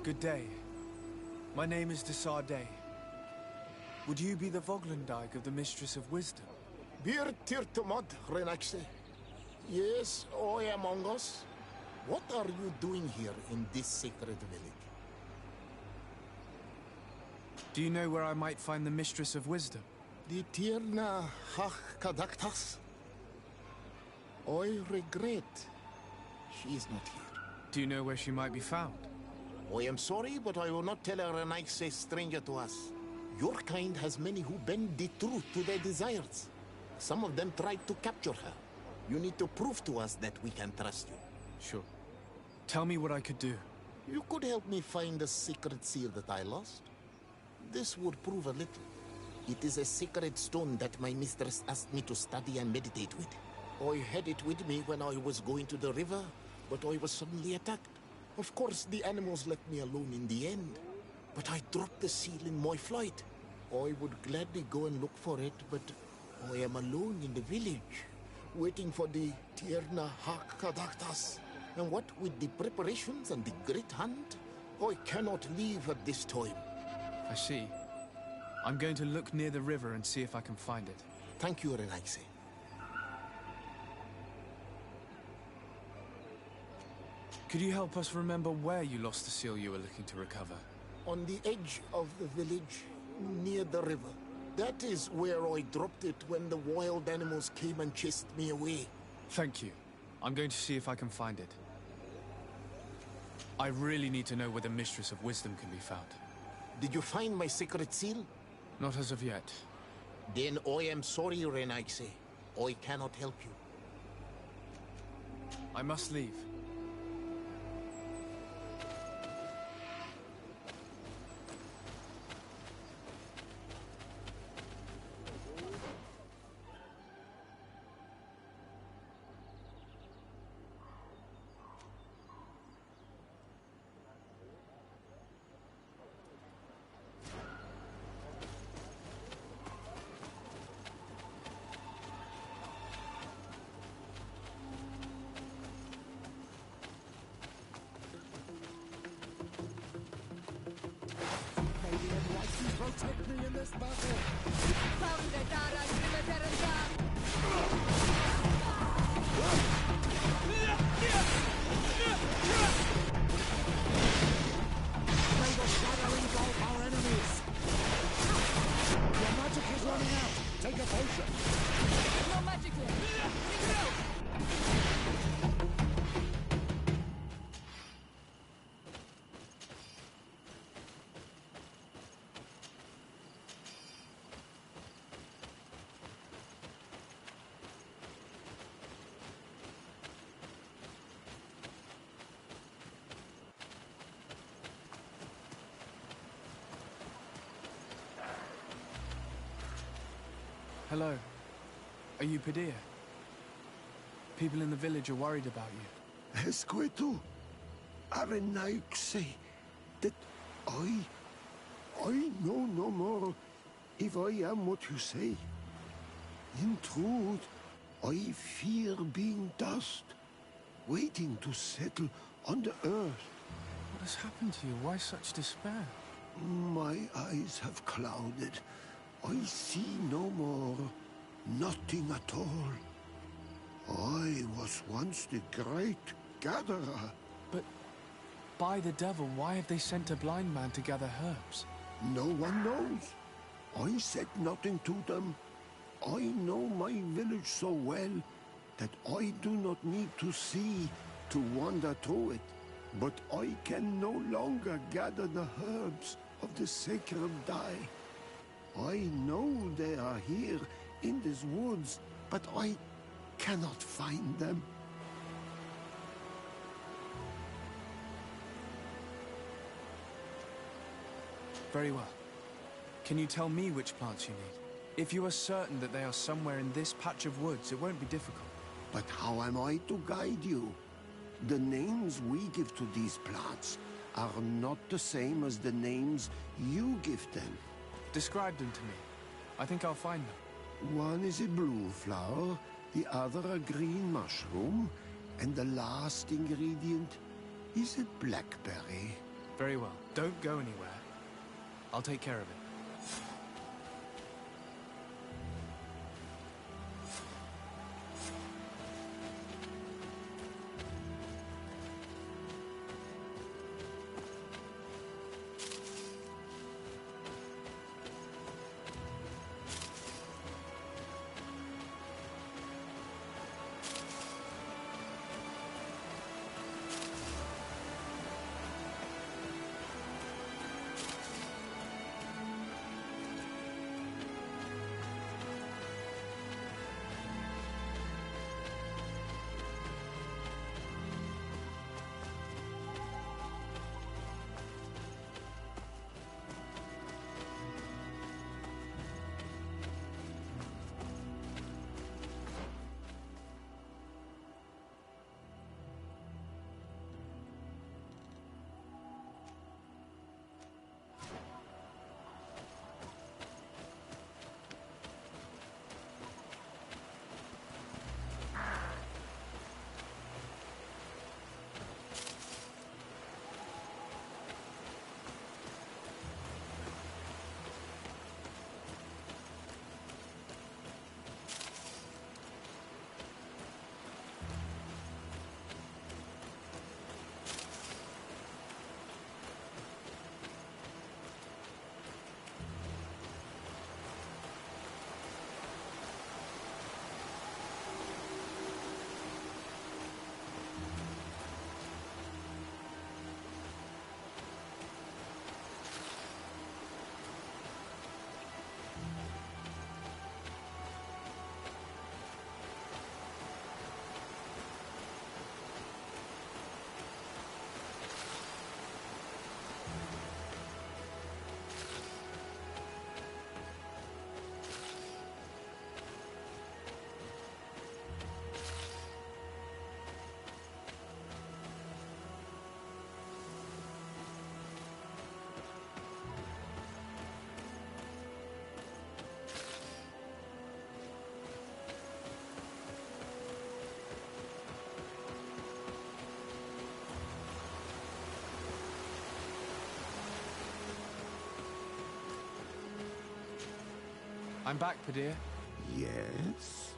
Good day. My name is Desardet. Would you be the Voglendaig of the Mistress of Wisdom? Bir tirtumad, Renaigse. Yes, I among us. What are you doing here in this sacred village? Do you know where I might find the Mistress of Wisdom? The Tierna Hach Kadaktas? I regret. She is not here. Do you know where she might be found? I am sorry, but I will not tell a Renaigse stranger to us. Your kind has many who bend the truth to their desires. Some of them tried to capture her. You need to prove to us that we can trust you. Sure. Tell me what I could do. You could help me find the secret seal that I lost. This would prove a little. It is a sacred stone that my mistress asked me to study and meditate with. I had it with me when I was going to the river, but I was suddenly attacked. Of course, the animals left me alone in the end. But I dropped the seal in my flight. I would gladly go and look for it, but I am alone in the village, waiting for the Tierna Hakadaktas. And what with the preparations and the great hunt, I cannot leave at this time. I see. I'm going to look near the river and see if I can find it. Thank you, Renaise. Could you help us remember where you lost the seal you were looking to recover? On the edge of the village, near the river. That is where I dropped it when the wild animals came and chased me away. Thank you. I'm going to see if I can find it. I really need to know where the Mistress of Wisdom can be found. Did you find my secret seal? Not as of yet. Then I am sorry, Renaise. I cannot help you. I must leave. Protect me in this battle! May the shadow engulf our enemies! Your magic is running out! Take a potion! No magic left! Hello. Are you Padilla? People in the village are worried about you. Esqueto, Arenaxe, that I know no more if I am what you say. In truth, I fear being dust, waiting to settle on the earth. What has happened to you? Why such despair? My eyes have clouded. I see no more, nothing at all. I was once the great gatherer. But by the devil, why have they sent a blind man to gather herbs? No one knows. I said nothing to them. I know my village so well that I do not need to see to wander through it. But I can no longer gather the herbs of the sacred dye. I know they are here in these woods, but I cannot find them. Very well. Can you tell me which plants you need? If you are certain that they are somewhere in this patch of woods, it won't be difficult. But how am I to guide you? The names we give to these plants are not the same as the names you give them. Describe them to me. I think I'll find them. One is a blue flower, the other a green mushroom, and the last ingredient is a blackberry. Very well. Don't go anywhere. I'll take care of it. I'm back, Padir. Yes?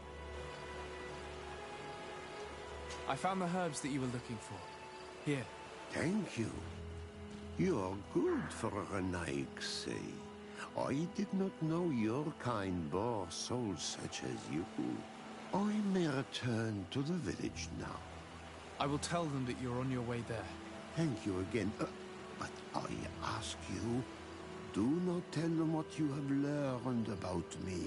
I found the herbs that you were looking for. Here. Thank you. You're good for a Naixi. I did not know your kind bore souls such as you. I may return to the village now. I will tell them that you're on your way there. Thank you again. But I ask you, do not tell them what you have learned about me.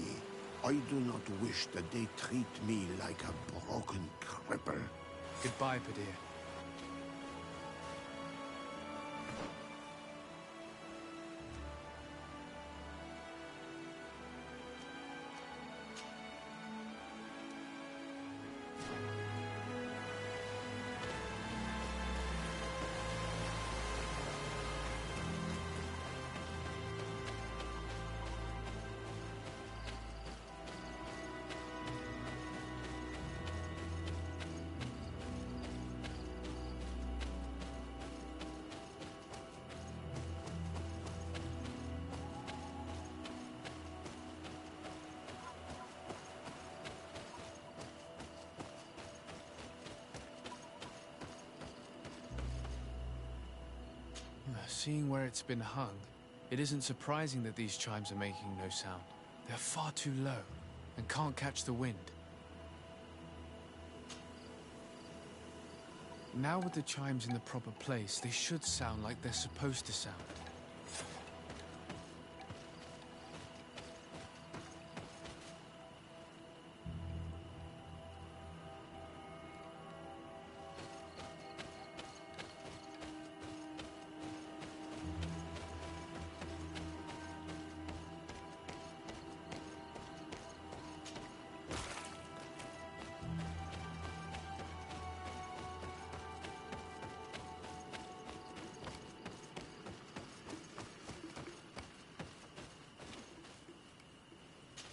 I do not wish that they treat me like a broken cripple. Goodbye, Padir. Seeing where it's been hung, it isn't surprising that these chimes are making no sound. They're far too low and can't catch the wind. Now with the chimes in the proper place, they should sound like they're supposed to sound.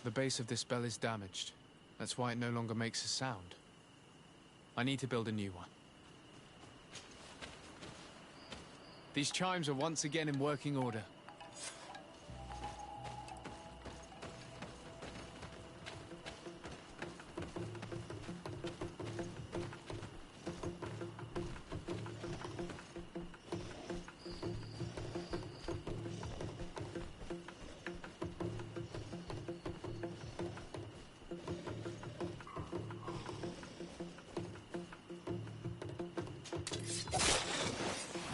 The base of this bell is damaged. That's why it no longer makes a sound. I need to build a new one. These chimes are once again in working order.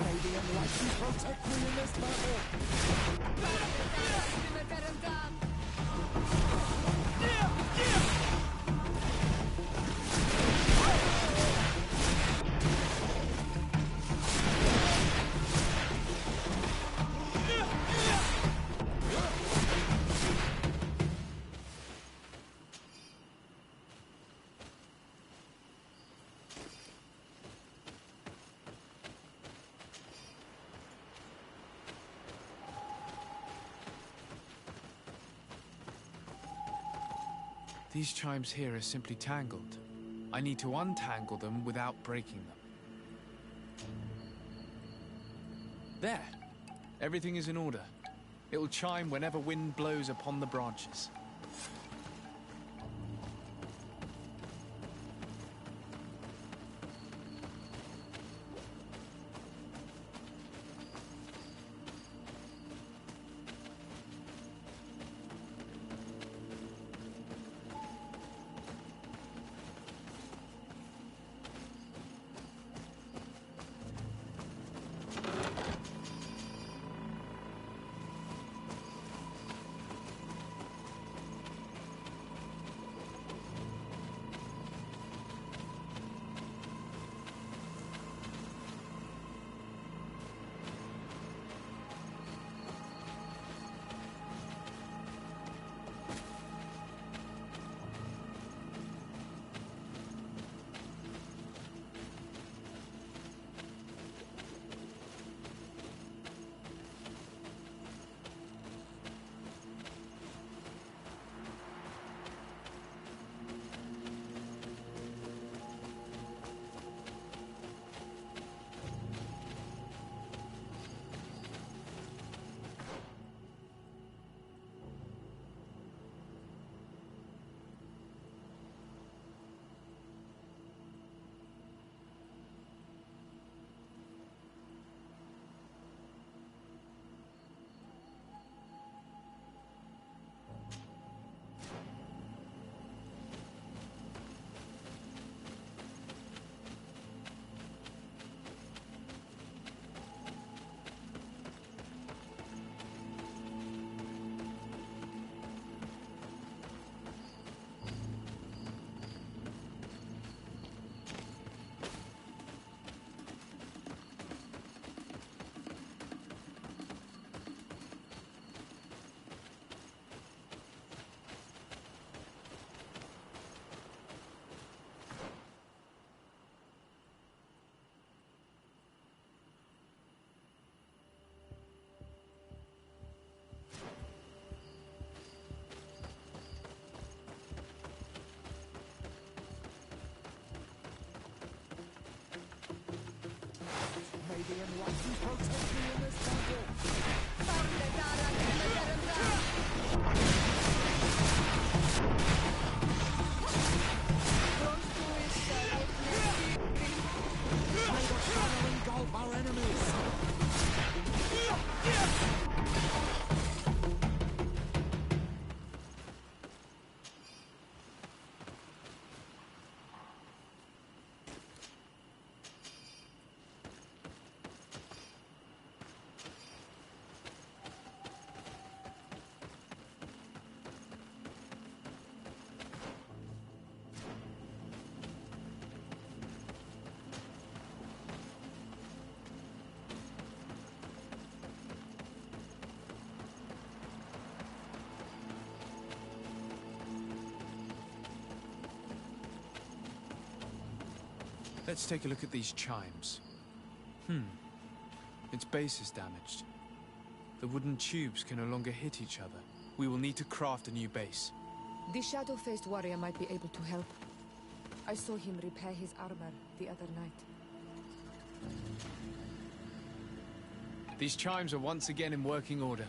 Radiant light will protect me in this battle! These chimes here are simply tangled. I need to untangle them without breaking them. There! Everything is in order. It will chime whenever wind blows upon the branches. Gideon wants you protect me in this battle. May the shadow engulf our enemies. Let's take a look at these chimes. Its base is damaged. The wooden tubes can no longer hit each other. We will need to craft a new base. The shadow-faced warrior might be able to help. I saw him repair his armor the other night. These chimes are once again in working order.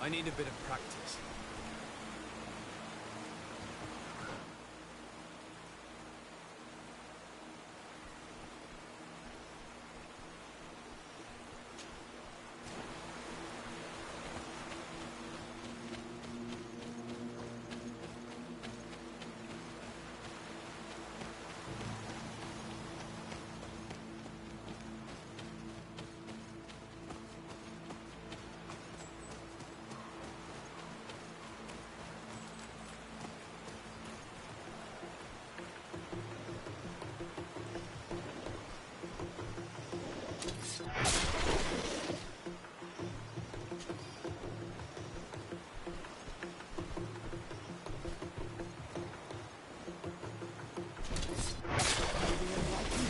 I need a bit of practice.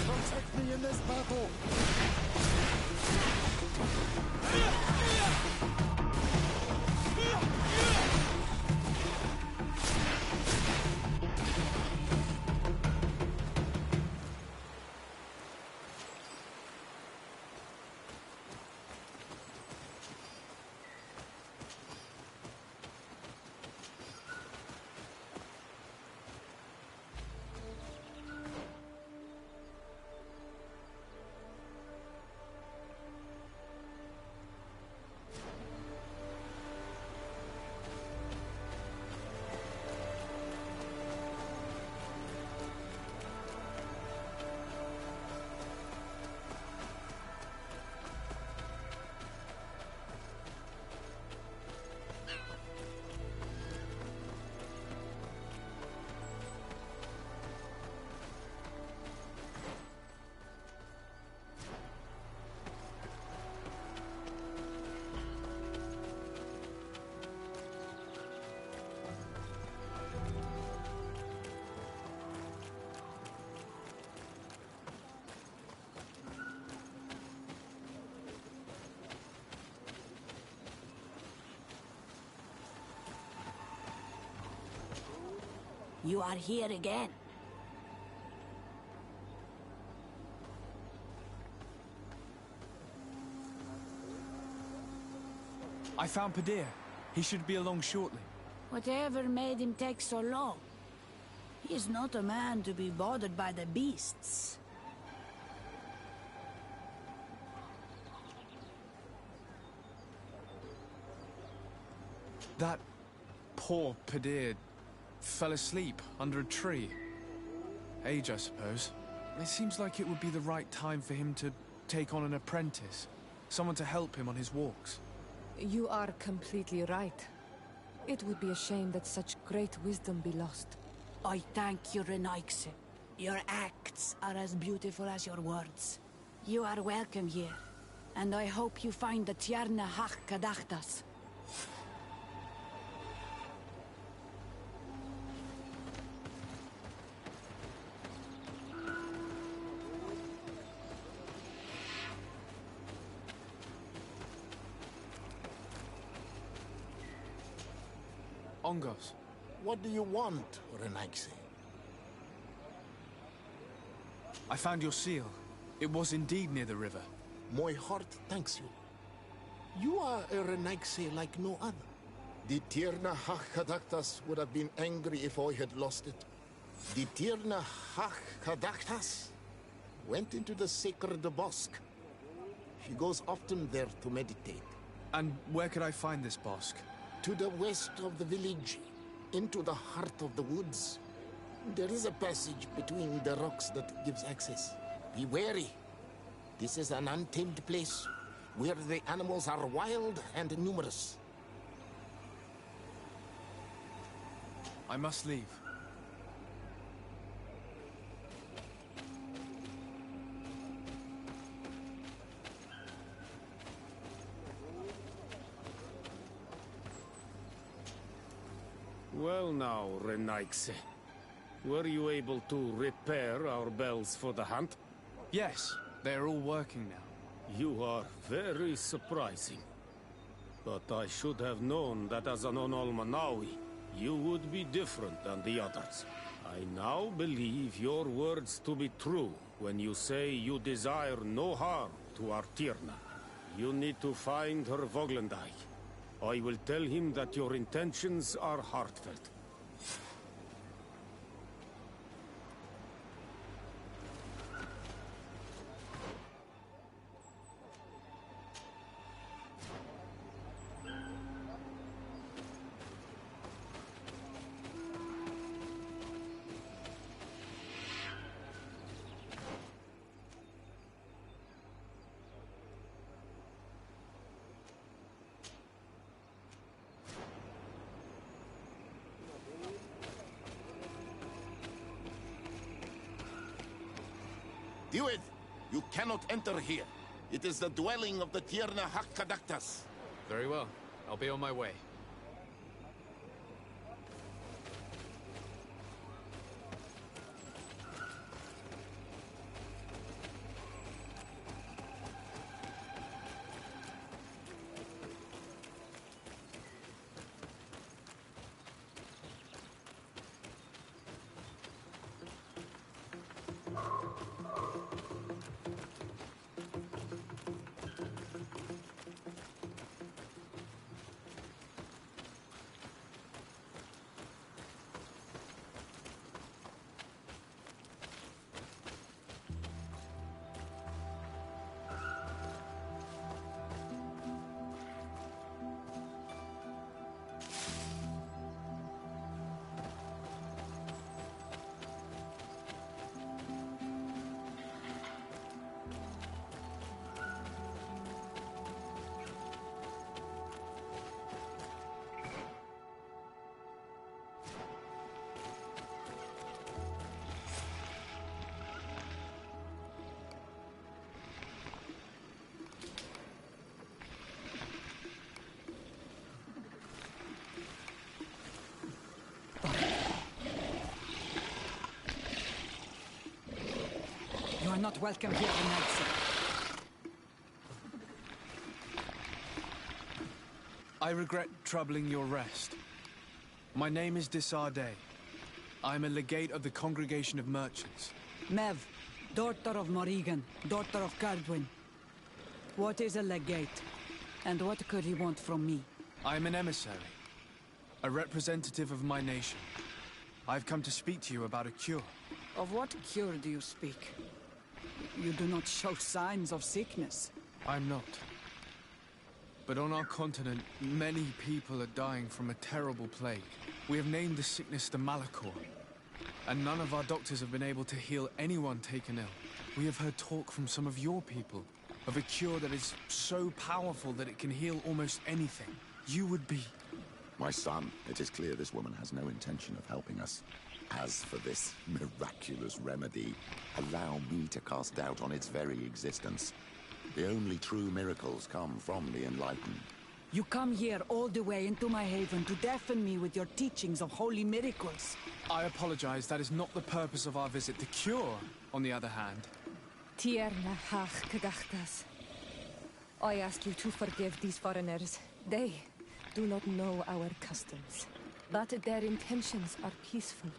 Protect me in this battle! You are here again. I found Padir. He should be along shortly. Whatever made him take so long? He is not a man to be bothered by the beasts. That poor Padir fell asleep under a tree. Age, I suppose. It seems like it would be the right time for him to take on an apprentice. Someone to help him on his walks. You are completely right. It would be a shame that such great wisdom be lost. I thank you, Renaikse. Your acts are as beautiful as your words. You are welcome here, and I hope you find the Tierna Hach Kadachtas. Ongos. What do you want, Renaikse? I found your seal. It was indeed near the river. My heart thanks you. You are a Renaikse like no other. The Tierna Hachkadaktas would have been angry if I had lost it. The Tierna Hachkadaktas went into the sacred bosque. She goes often there to meditate. And where could I find this bosque? To the west of the village, into the heart of the woods. There is a passage between the rocks that gives access. Be wary. This is an untamed place, where the animals are wild and numerous. I must leave. Well now, Renaikse. Were you able to repair our bells for the hunt? Yes, they are all working now. You are very surprising. But I should have known that as an Onolmanawi, you would be different than the others. I now believe your words to be true when you say you desire no harm to our Tierna. You need to find her Voglendai. I will tell him that your intentions are heartfelt. Dude, you cannot enter here. It is the dwelling of the Tierna Hakkadaktas. Very well. I'll be on my way. You are not welcome here, Altese. I regret troubling your rest. My name is Disarday. I am a legate of the Congregation of Merchants. Mev, daughter of Morrigan, daughter of Cardwin. What is a legate? And what could he want from me? I am an emissary, a representative of my nation. I've come to speak to you about a cure. Of what cure do you speak? You do not show signs of sickness. I'm not. But on our continent, many people are dying from a terrible plague. We have named the sickness the Malachor, and none of our doctors have been able to heal anyone taken ill. We have heard talk from some of your people of a cure that is so powerful that it can heal almost anything. You would be... My son, it is clear this woman has no intention of helping us. As for this miraculous remedy, allow me to cast doubt on its very existence. The only true miracles come from the enlightened. You come here all the way into my haven to deafen me with your teachings of holy miracles. I apologize, that is not the purpose of our visit. The cure, on the other hand... Tierna Hakkadaktas. I ask you to forgive these foreigners. They do not know our customs. But their intentions are peaceful.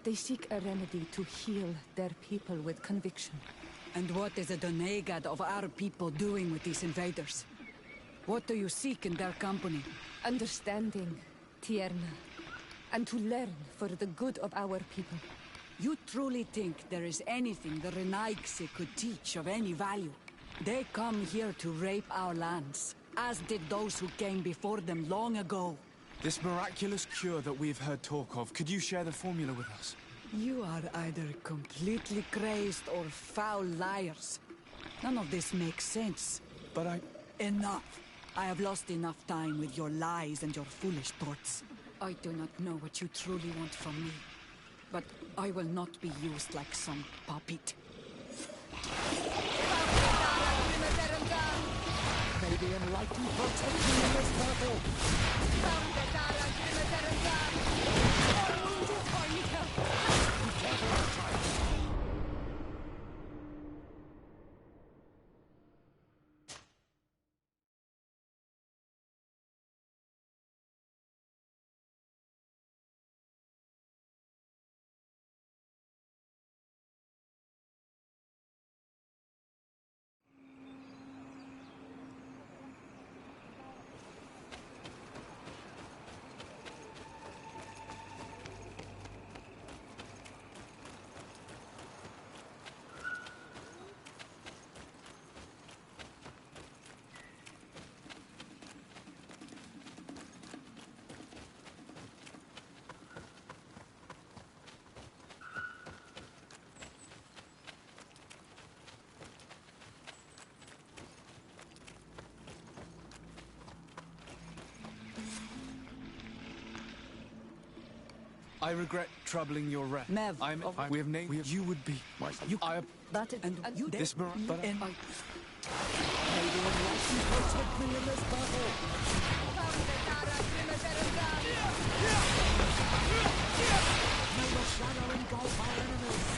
They seek a remedy to heal their people with conviction. And what is the Donegad of our people doing with these invaders? What do you seek in their company? Understanding, Tierna, and to learn for the good of our people. You truly think there is anything the Renaigse could teach of any value? They come here to rape our lands, as did those who came before them long ago. This miraculous cure that we've heard talk of, could you share the formula with us? You are either completely crazed or foul liars. None of this makes sense. But Enough! I have lost enough time with your lies and your foolish thoughts. I do not know what you truly want from me, but I will not be used like some puppet. May the enlightened protect you in this battle! I regret troubling your rest. Mev, We have named... You would be... You... That and you... This... But May the enlightened protect me in this battle! May the shadow engulf our enemies!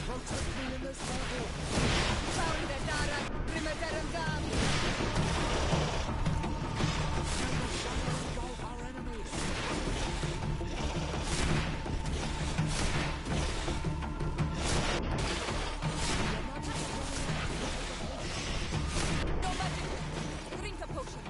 Protect me in this battle! May the shadow engulf our enemies! No magic! Drink a potion!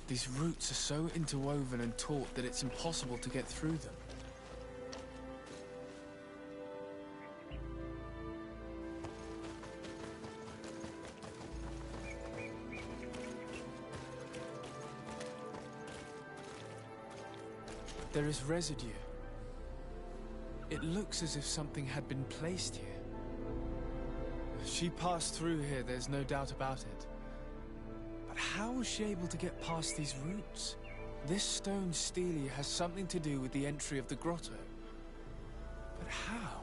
These roots are so interwoven and taut that it's impossible to get through them. There is residue. It looks as if something had been placed here. She passed through here, there's no doubt about it. But how was she able to get past these roots? This stone stele has something to do with the entry of the grotto. But how?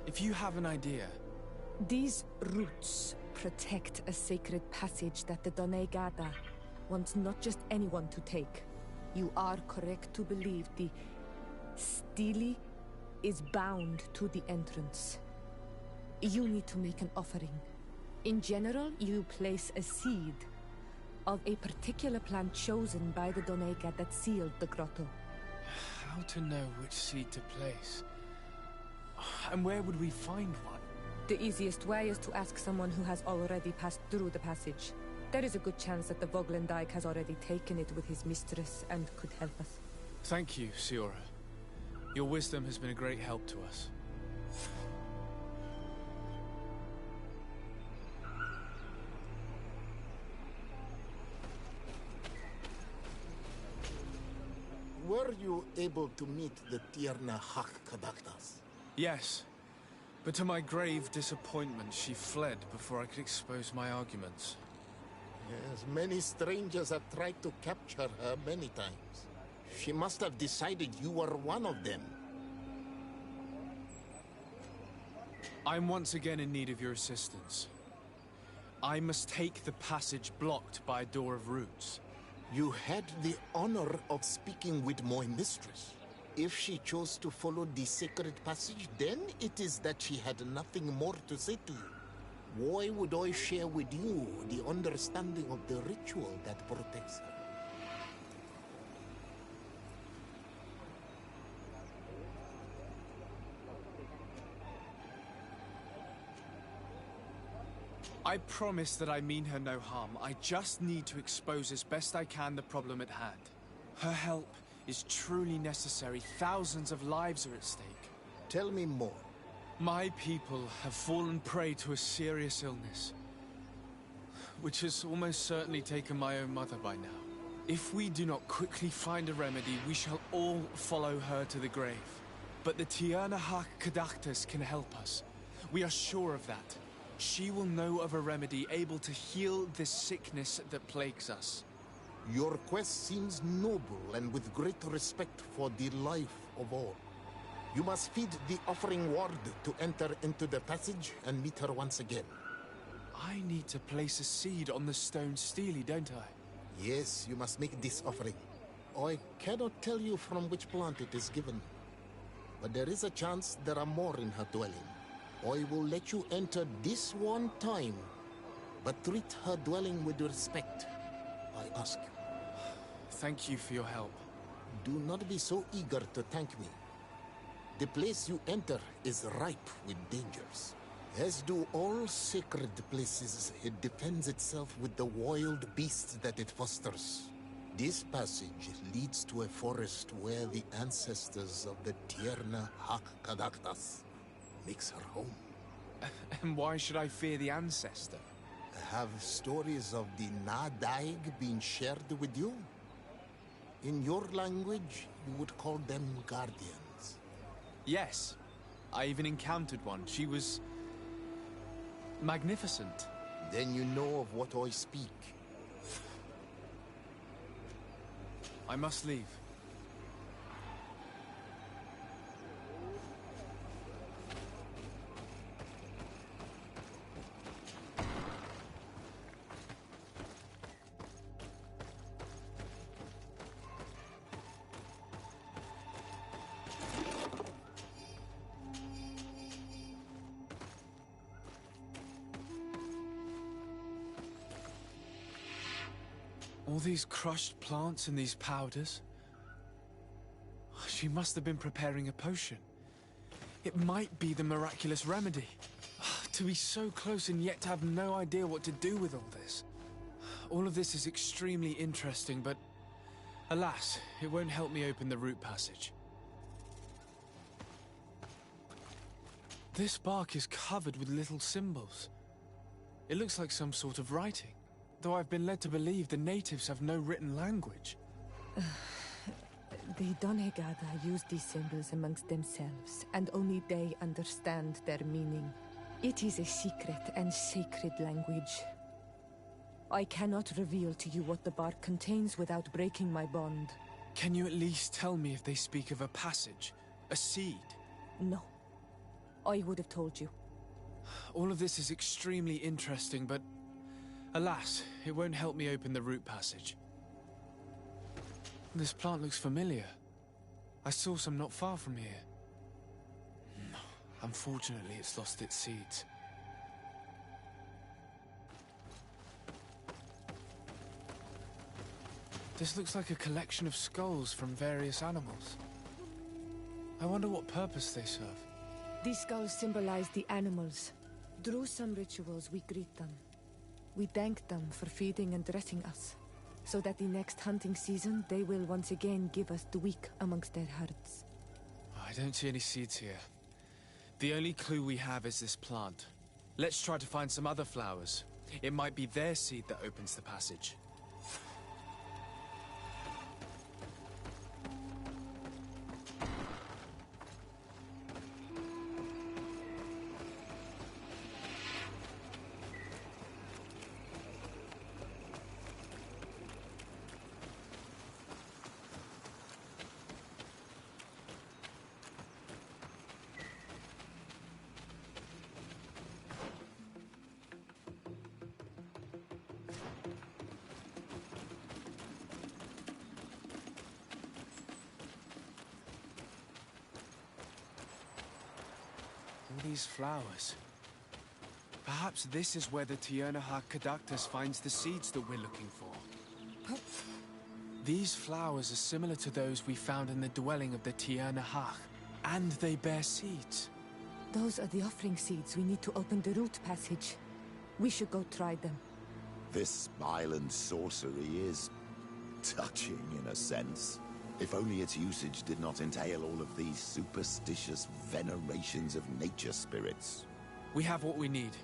If you have an idea... These roots protect a sacred passage that the Donegada wants not just anyone to take. You are correct to believe the stele is bound to the entrance. You need to make an offering. In general, you place a seed of a particular plant chosen by the Donega that sealed the grotto. How to know which seed to place? And where would we find one? The easiest way is to ask someone who has already passed through the passage. There is a good chance that the Voglendike has already taken it with his mistress and could help us. Thank you, Siora. Your wisdom has been a great help to us. Were you able to meet the Tierna Hak-Kadaktas? Yes, but to my grave disappointment, she fled before I could expose my arguments. Yes, many strangers have tried to capture her many times. She must have decided you were one of them. I'm once again in need of your assistance. I must take the passage blocked by a door of roots. You had the honor of speaking with my mistress. If she chose to follow the sacred passage, then it is that she had nothing more to say to you. Why would I share with you the understanding of the ritual that protects her? I promise that I mean her no harm. I just need to expose as best I can the problem at hand. Her help is truly necessary. Thousands of lives are at stake. Tell me more. My people have fallen prey to a serious illness, which has almost certainly taken my own mother by now. If we do not quickly find a remedy, we shall all follow her to the grave. But the Tierna Hak-Kadaktas can help us. We are sure of that. She will know of a remedy able to heal this sickness that plagues us. Your quest seems noble and with great respect for the life of all. You must feed the offering ward to enter into the passage and meet her once again. I need to place a seed on the stone stele, don't I? Yes, you must make this offering. I cannot tell you from which plant it is given, but there is a chance there are more in her dwelling. I will let you enter this one time, but treat her dwelling with respect, I ask you. Thank you for your help. Do not be so eager to thank me. The place you enter is ripe with dangers. As do all sacred places, it defends itself with the wild beasts that it fosters. This passage leads to a forest where the ancestors of the Tierna Hak-Kadaktas makes her home. And why should I fear the ancestor? Have stories of the Nadaig been shared with you? In your language, you would call them guardians. Yes. I even encountered one. She was magnificent. Then you know of what I speak. I must leave. All these crushed plants and these powders. She must have been preparing a potion. It might be the miraculous remedy. To be so close and yet to have no idea what to do with all this. All of this is extremely interesting, but alas, it won't help me open the root passage. This bark is covered with little symbols. It looks like some sort of writing. Though I've been led to believe the natives have no written language. The Donegada use these symbols amongst themselves, and only they understand their meaning. It is a secret and sacred language. I cannot reveal to you what the bark contains without breaking my bond. Can you at least tell me if they speak of a passage? A seed? No. I would have told you. All of this is extremely interesting, but alas, it won't help me open the root passage. This plant looks familiar. I saw some not far from here. Unfortunately, it's lost its seeds. This looks like a collection of skulls from various animals. I wonder what purpose they serve. These skulls symbolize the animals. Through some rituals, we greet them. We thank them for feeding and dressing us, so that the next hunting season, they will once again give us the weak amongst their herds. I don't see any seeds here. The only clue we have is this plant. Let's try to find some other flowers. It might be their seed that opens the passage. All these flowers. Perhaps this is where the Tiernahak Caductus finds the seeds that we're looking for. These flowers are similar to those we found in the dwelling of the Tiernahak, and they bear seeds. Those are the offering seeds we need to open the root passage. We should go try them. This island sorcery is touching in a sense. If only its usage did not entail all of these superstitious venerations of nature spirits. We have what we need.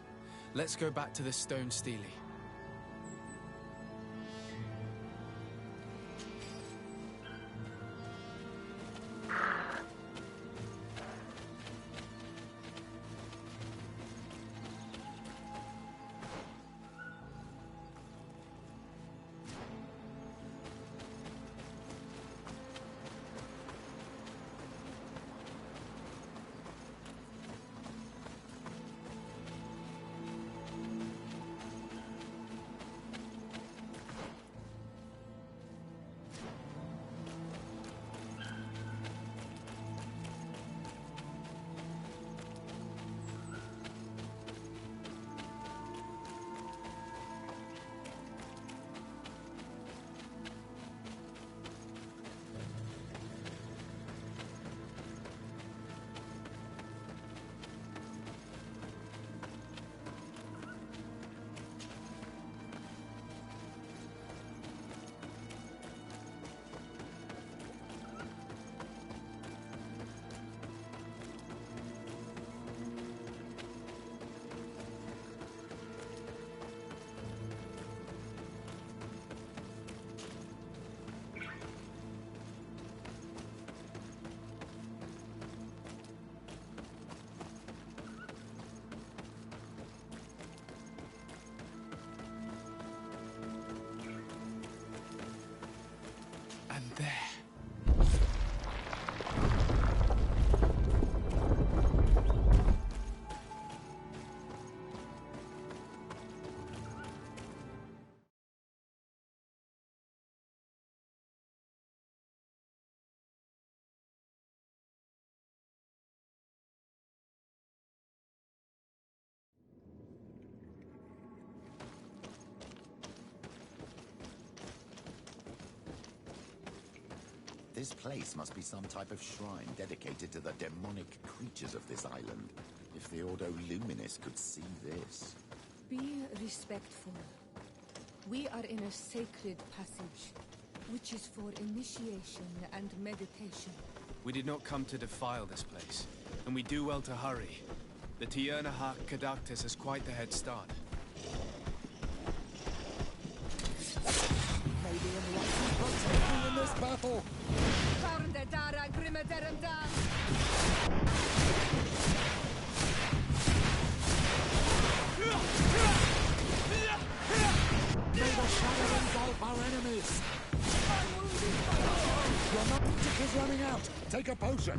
Let's go back to the stone stele. And there. This place must be some type of shrine dedicated to the demonic creatures of this island. If the Ordo Luminis could see this. Be respectful. We are in a sacred passage, which is for initiation and meditation. We did not come to defile this place, and we do well to hurry. The Tiernahak Caductus has quite the head start. Maybe in lucky protect me in this battle. May the shadow engulf our enemies. Your magic is running out. Take a potion.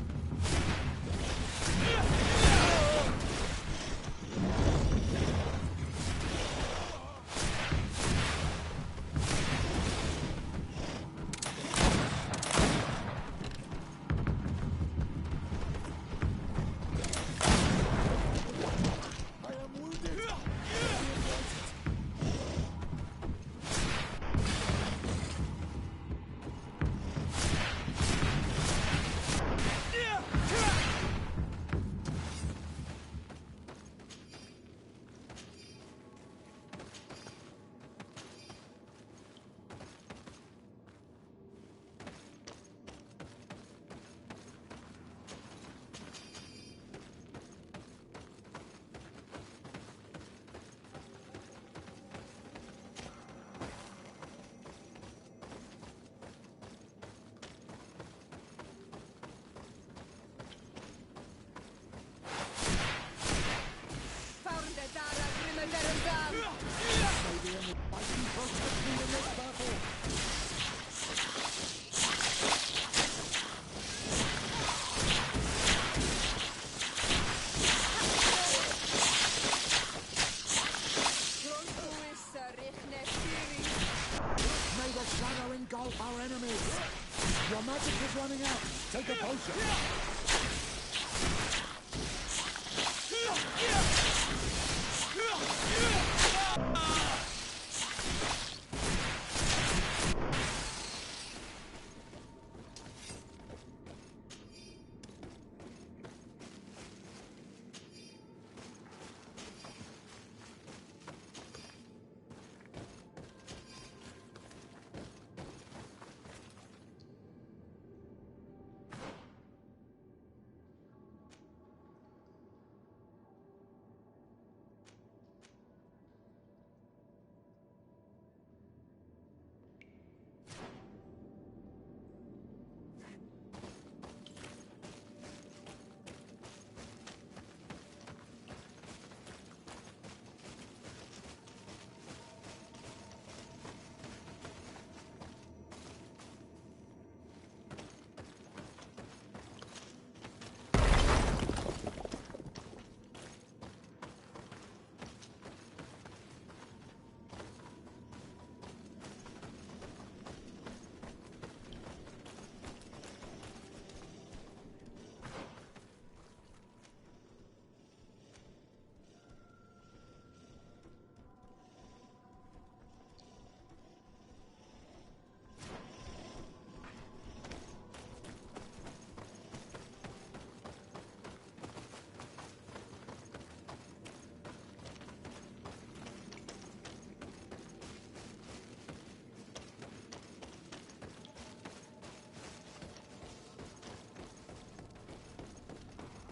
protect me in this battle! May the shadow engulf our enemies! Your magic is running out! Take a potion!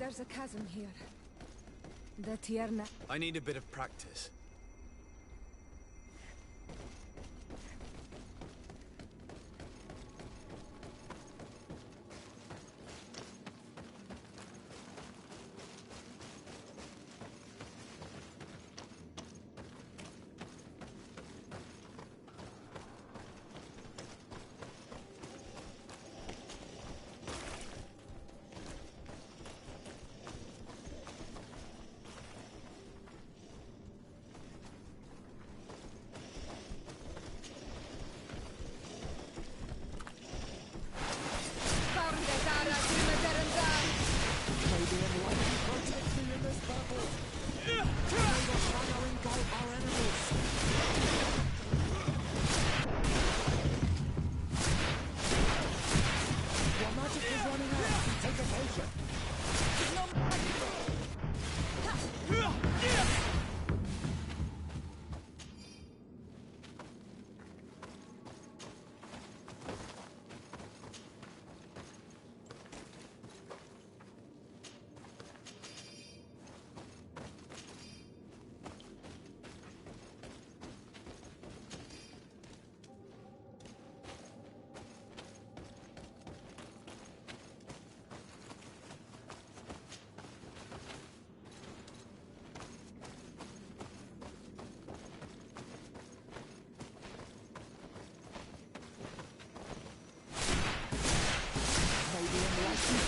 There's a chasm here. The Tierna... I need a bit of practice.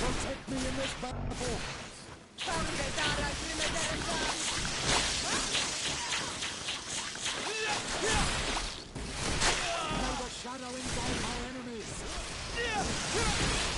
Protect me in this battle! May the shadow engulf our enemies! I am wounded!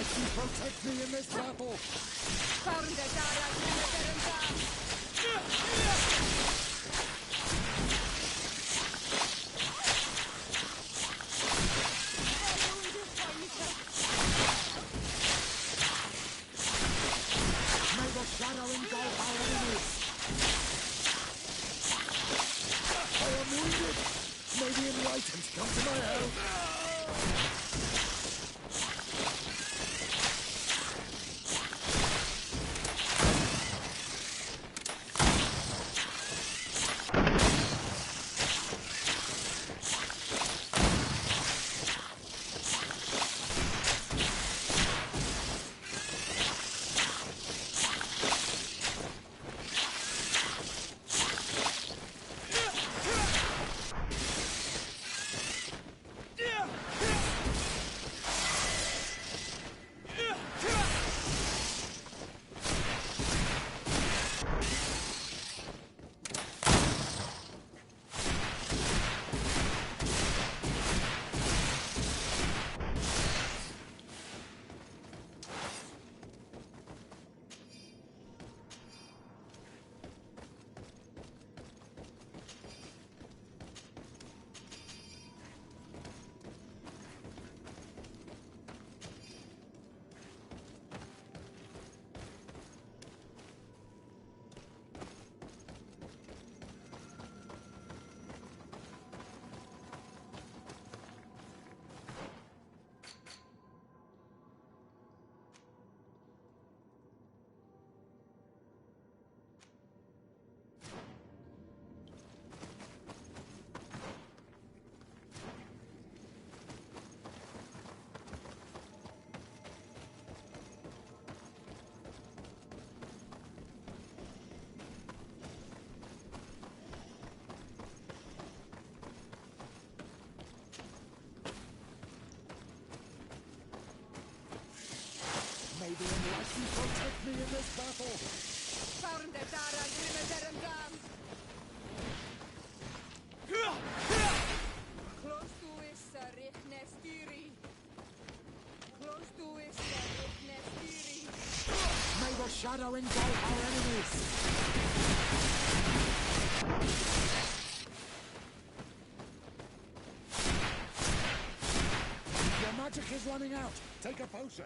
Mercy protect me in this battle! May the shadow engulf our enemies! I am wounded! May the enlightened come to my help! May the enlightened protect me in this battle! May the shadow engulf our enemies! Your magic is running out! Take a potion!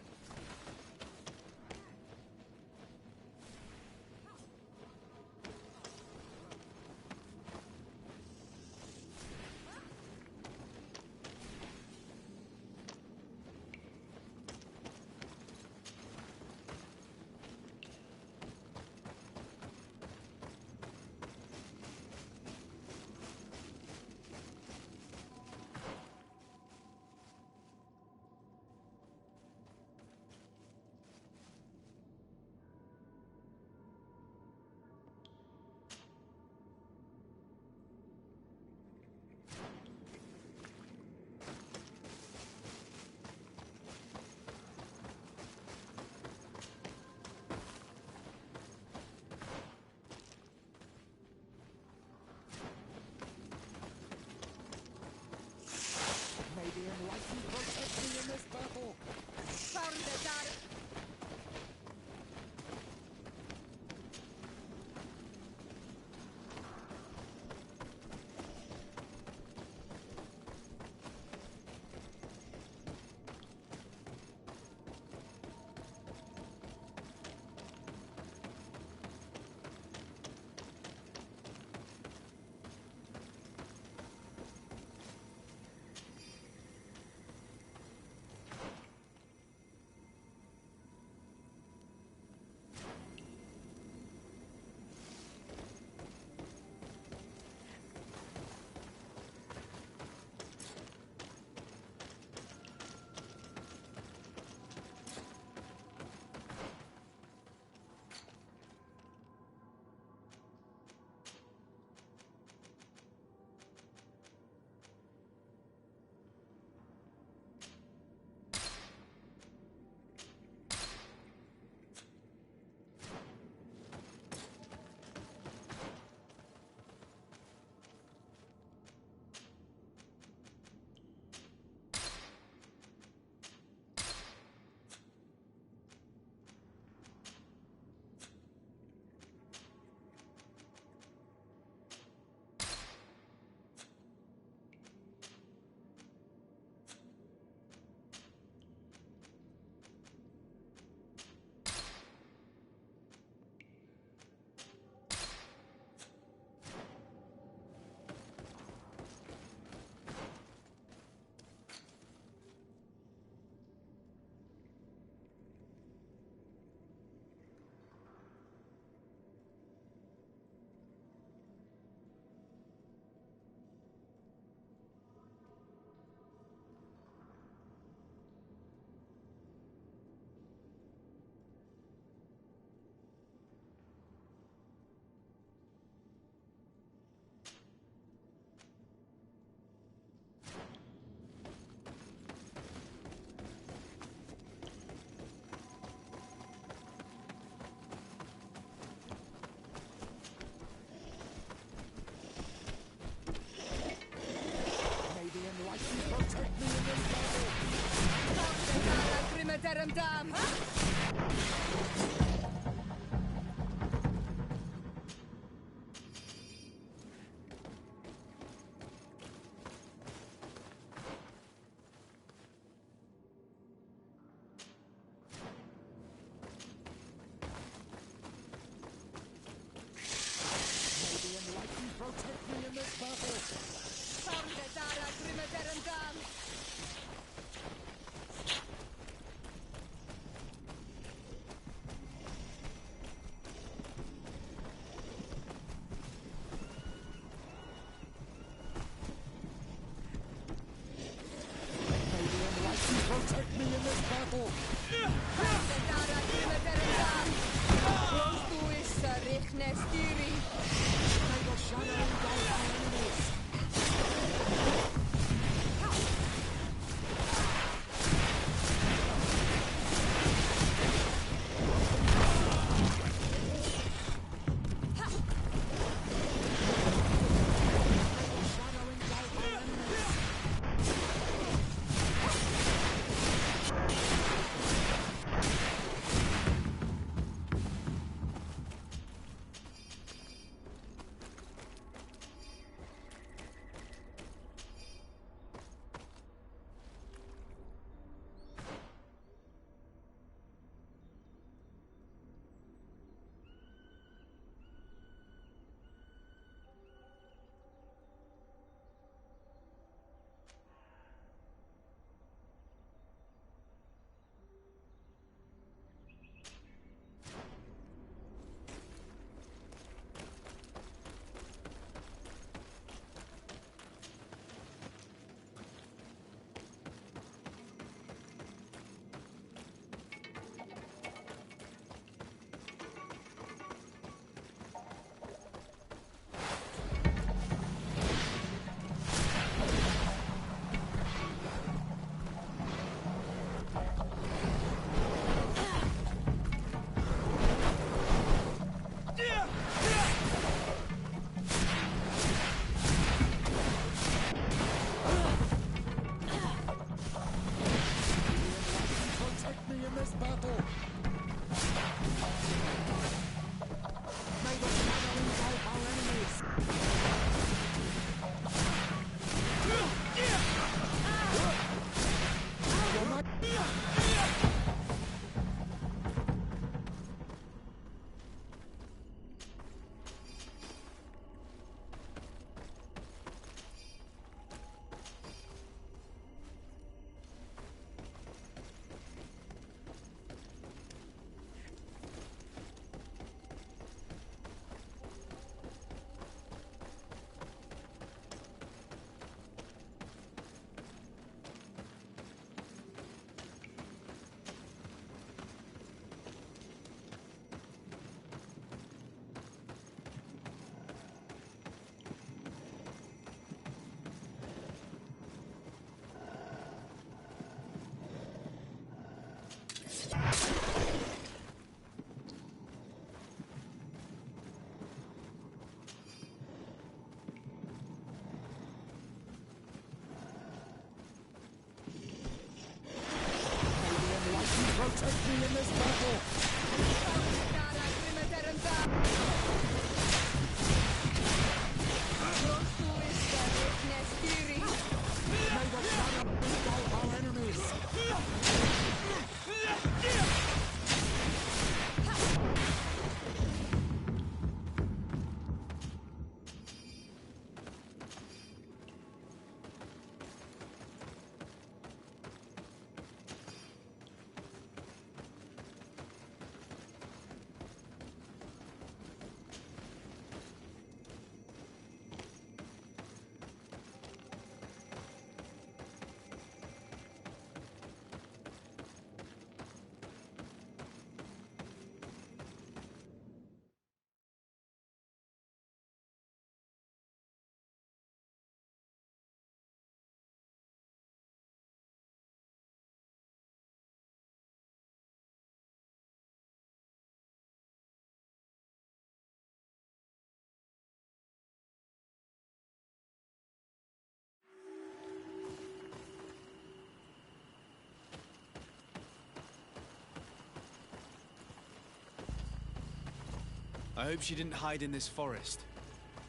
I hope she didn't hide in this forest.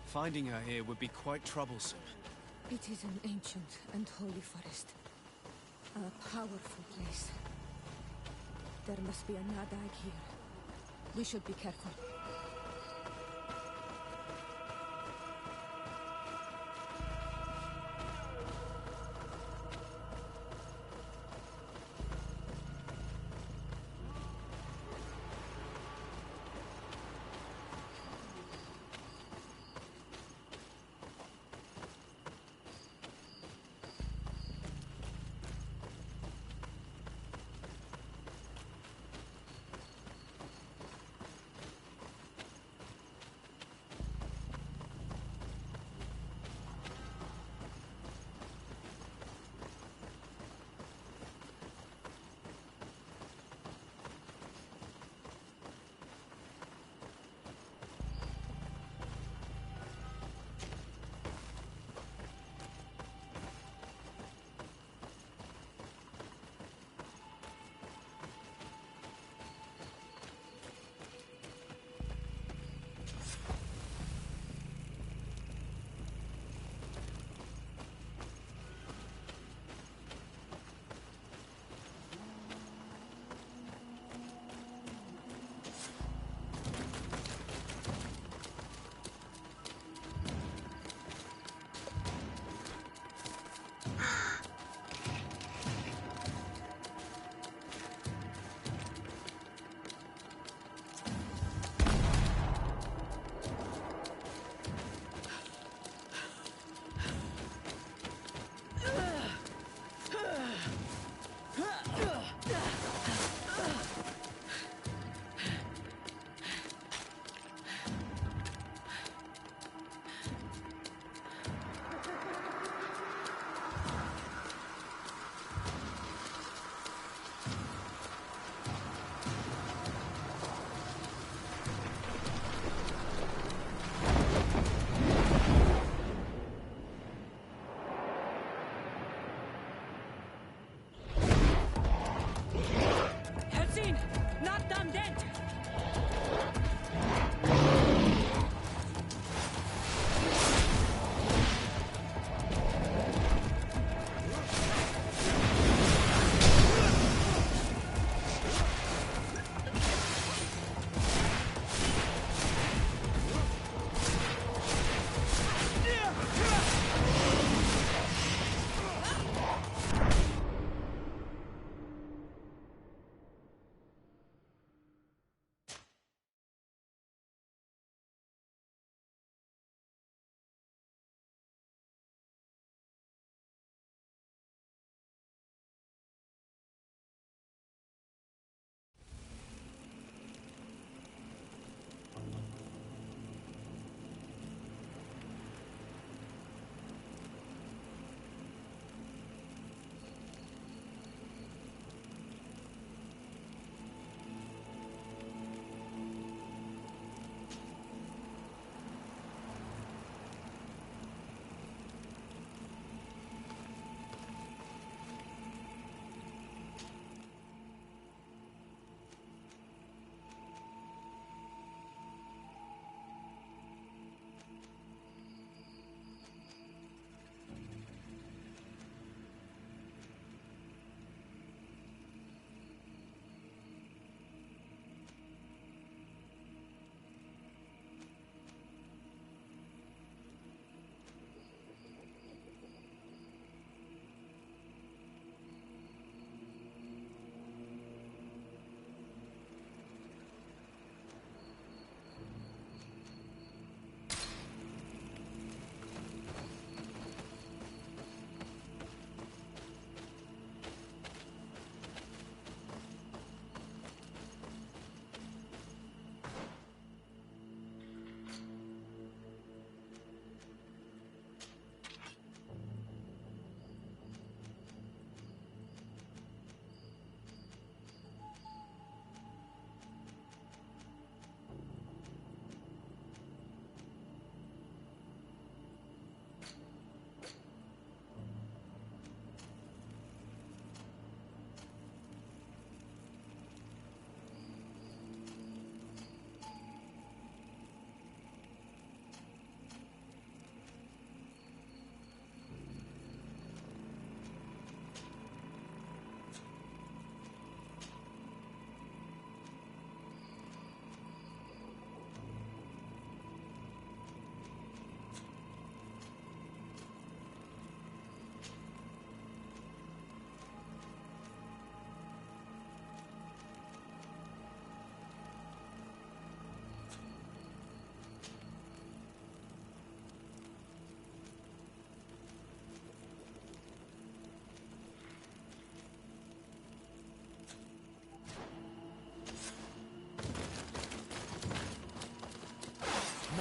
Finding her here would be quite troublesome. It is an ancient and holy forest. A powerful place. There must be a Nadag here. We should be careful.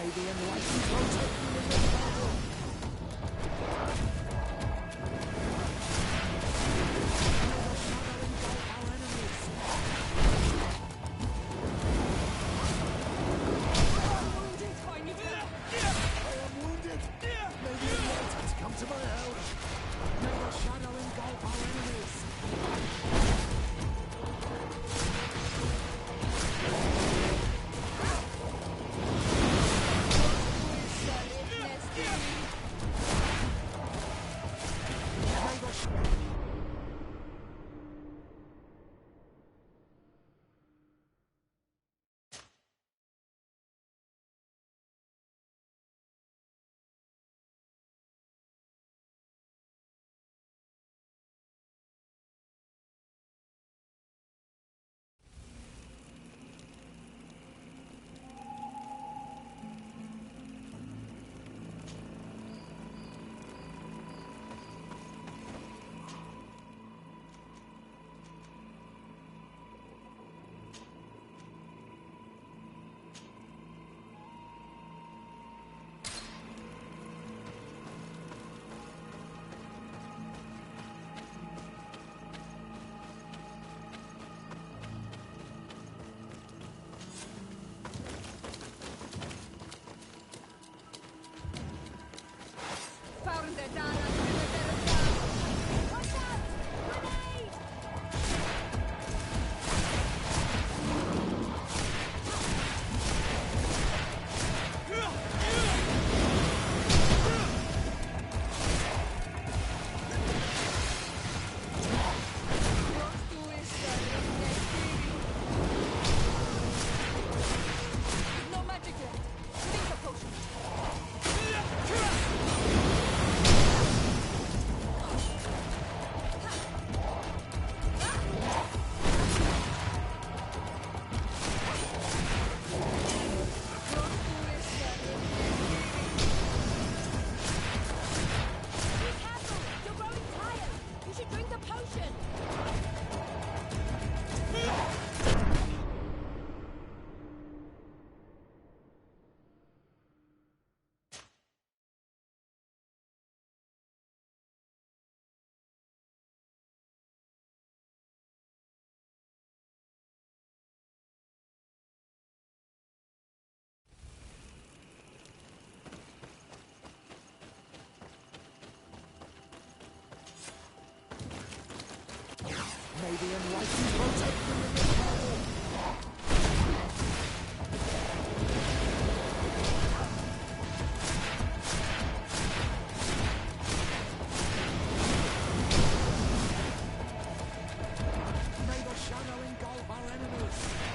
May the enlightened protect me in this battle! May the enlightened protect me in this battle! May the shadow engulf our enemies!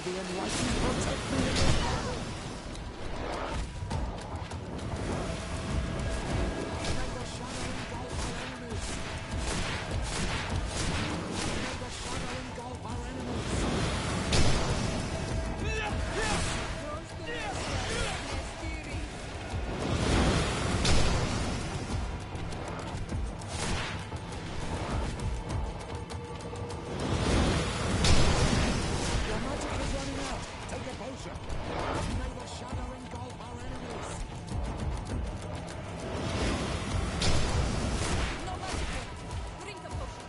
the enlightened protect me in this battle! May the shadow engulf our enemies! May the shadow engulf our enemies! Your magic is running out! Take a potion! May the shadow engulf our enemies! No magic left. Drink the potion.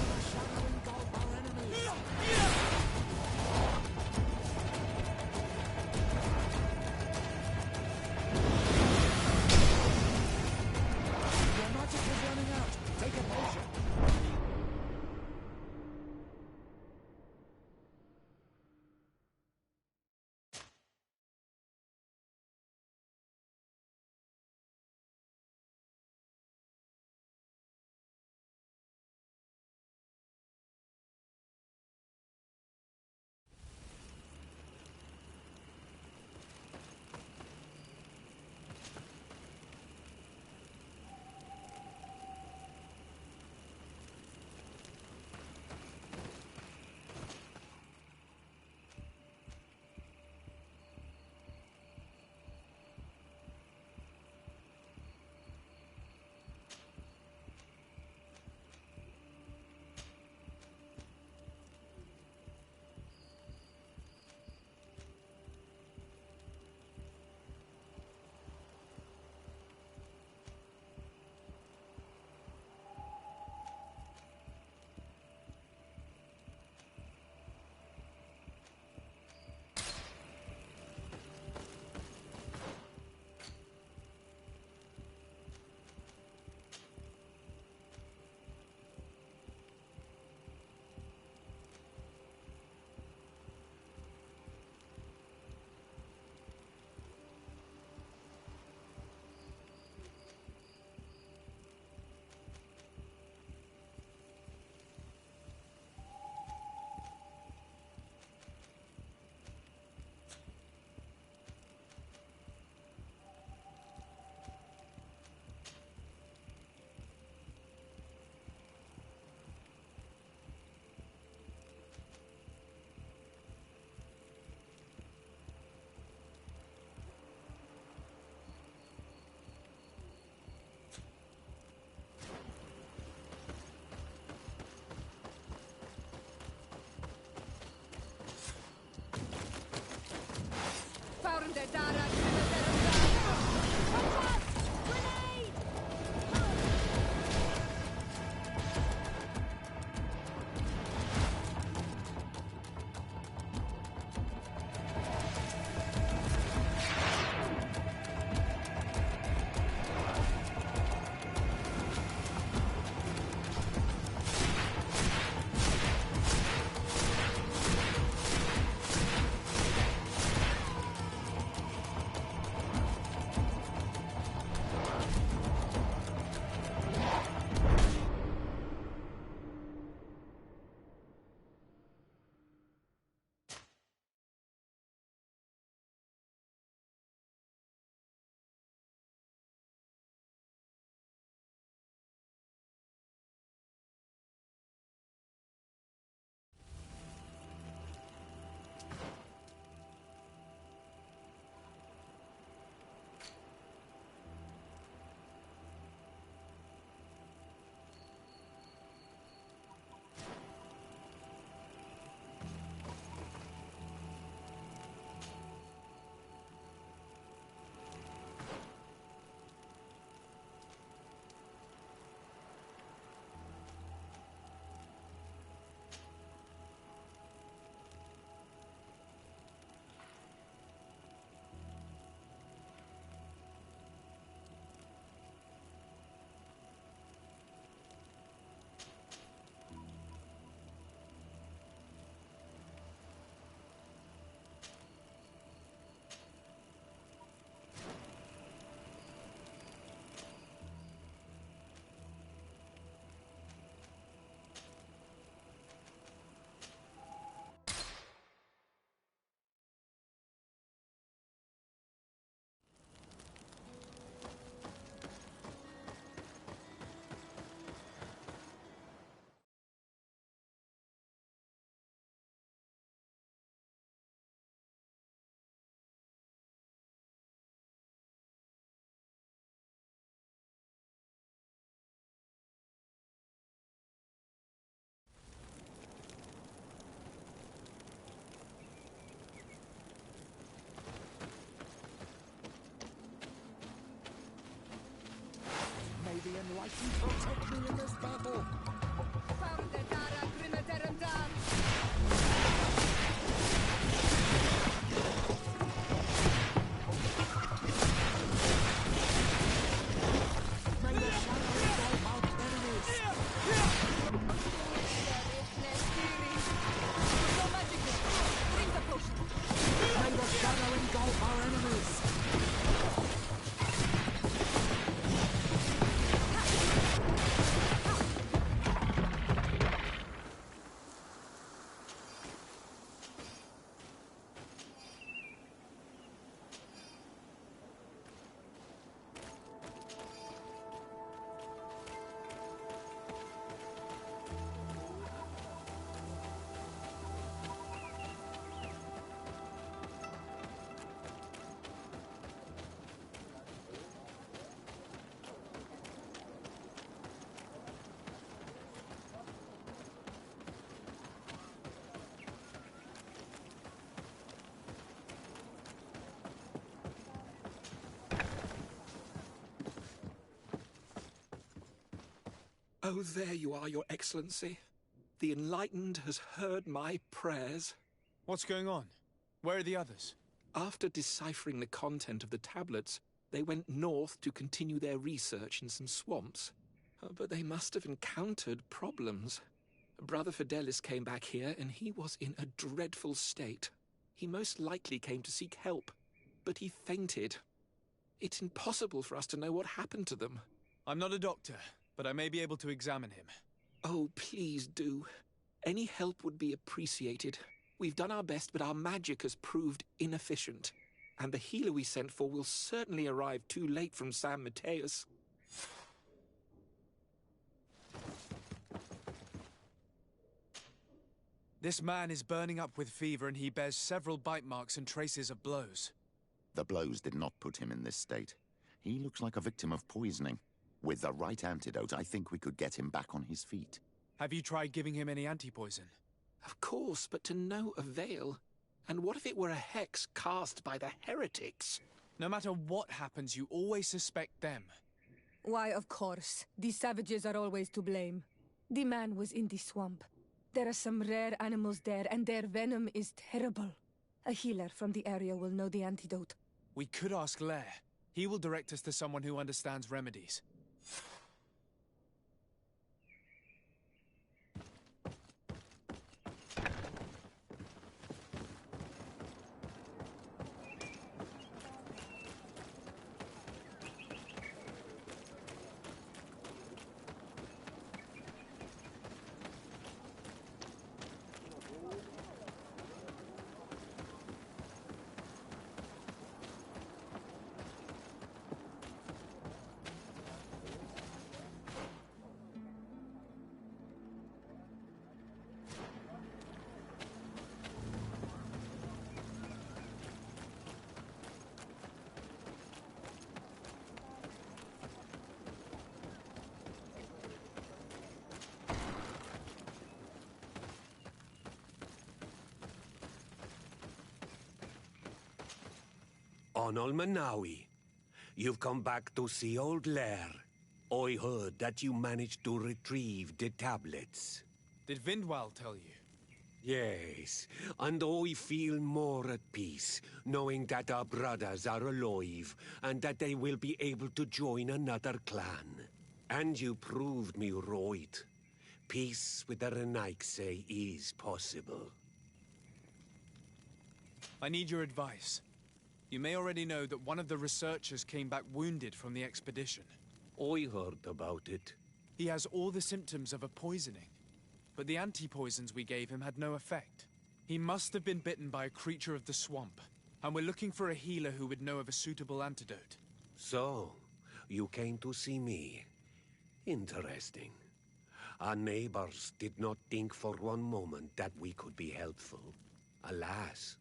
The shadow engulf our enemies! Your magic is running out! Take a potion! Found the Dara. Grenade! Almighty protect me in this battle! May the shadow engulf our enemies! May the shadow engulf our enemies! Oh, there you are, Your Excellency. The Enlightened has heard my prayers. What's going on? Where are the others? After deciphering the content of the tablets, they went north to continue their research in some swamps. But they must have encountered problems. Brother Fidelis came back here, and he was in a dreadful state. He most likely came to seek help, but he fainted. It's impossible for us to know what happened to them. I'm not a doctor, but I may be able to examine him. Oh, please do. Any help would be appreciated. We've done our best, but our magic has proved inefficient. And the healer we sent for will certainly arrive too late from San Mateus. This man is burning up with fever and he bears several bite marks and traces of blows. The blows did not put him in this state. He looks like a victim of poisoning. With the right antidote, I think we could get him back on his feet. Have you tried giving him any anti-poison? Of course, but to no avail. And what if it were a hex cast by the heretics? No matter what happens, you always suspect them. Why, of course. These savages are always to blame. The man was in the swamp. There are some rare animals there, and their venom is terrible. A healer from the area will know the antidote. We could ask Lair. He will direct us to someone who understands remedies. Onol Manawi, you've come back to see old Lair. I heard that you managed to retrieve the tablets. Did Vindwal tell you? Yes, and I feel more at peace, knowing that our brothers are alive, and that they will be able to join another clan. And you proved me right. Peace with the Renaigse is possible. I need your advice. You may already know that one of the researchers came back wounded from the expedition. I heard about it. He has all the symptoms of a poisoning, but the anti-poisons we gave him had no effect. He must have been bitten by a creature of the swamp, and we're looking for a healer who would know of a suitable antidote. So, you came to see me. Interesting. Our neighbors did not think for one moment that we could be helpful. Alas,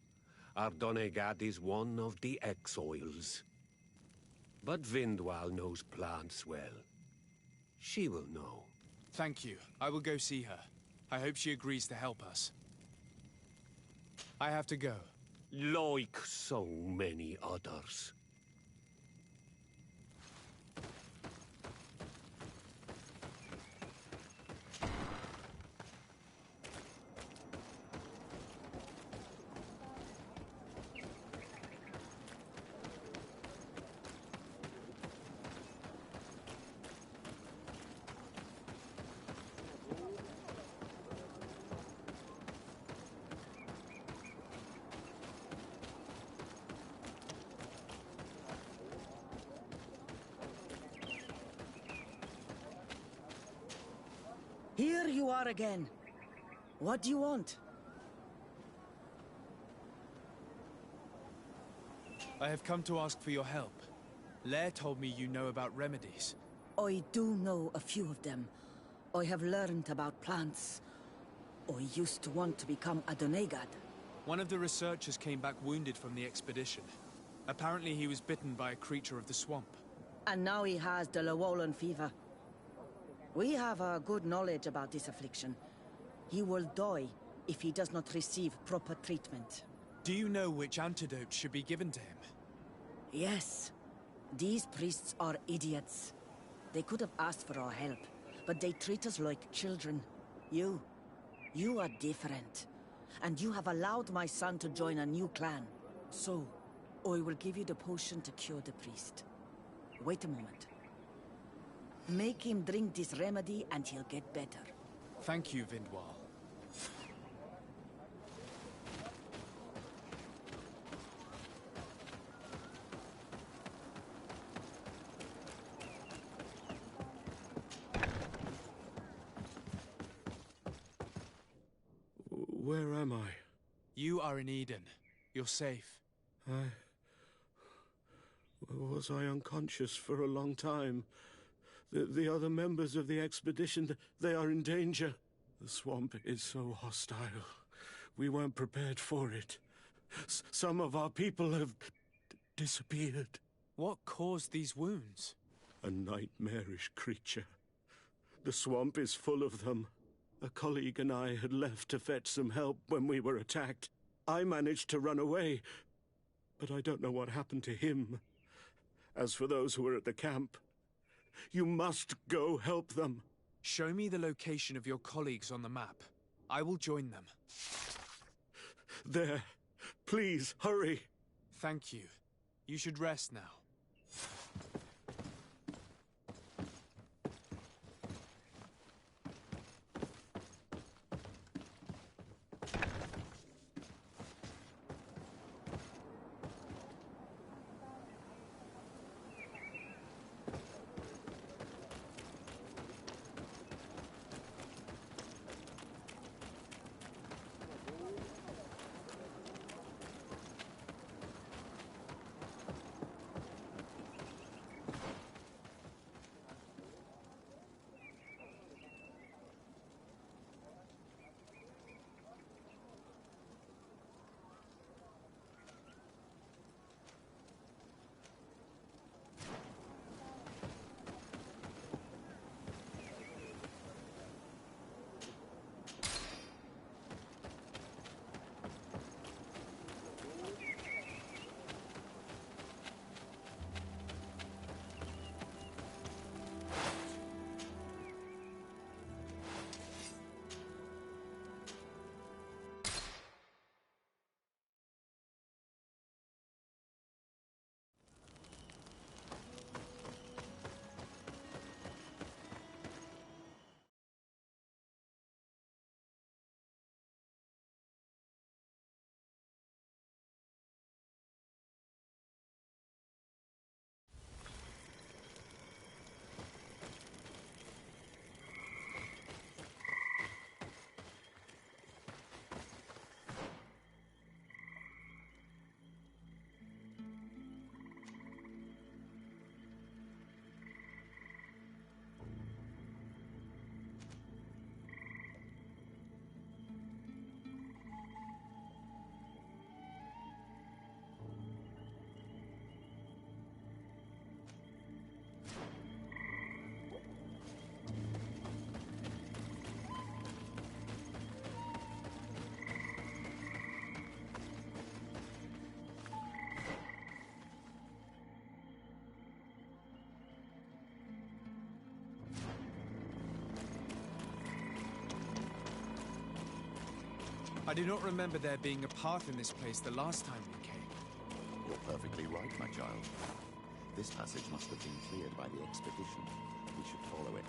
our Donegat is one of the exiles. But Vindwal knows plants well. She will know. Thank you. I will go see her. I hope she agrees to help us. I have to go. Like so many others. Here you are again. What do you want? I have come to ask for your help. Lair told me you know about remedies. I do know a few of them. I have learned about plants. I used to want to become a Donegad. One of the researchers came back wounded from the expedition. Apparently he was bitten by a creature of the swamp. And now he has the Llewellyn fever. We have a good knowledge about this affliction. He will die if he does not receive proper treatment. Do you know which antidote should be given to him? Yes. These priests are idiots. They could have asked for our help, but they treat us like children. You are different. And you have allowed my son to join a new clan. So, I will give you the potion to cure the priest. Wait a moment. Make him drink this remedy and he'll get better. Thank you, Vindwal. Where am I? You are in Eden. You're safe. Was I unconscious for a long time? The other members of the expedition, they are in danger. The swamp is so hostile. We weren't prepared for it. Some of our people have disappeared. What caused these wounds? A nightmarish creature. The swamp is full of them. A colleague and I had left to fetch some help when we were attacked. I managed to run away, but I don't know what happened to him. As for those who are at the camp, you must go help them. Show me the location of your colleagues on the map. I will join them. There. Please, hurry. Thank you. You should rest now. I do not remember there being a path in this place the last time we came. You're perfectly right, my child. This passage must have been cleared by the expedition. We should follow it.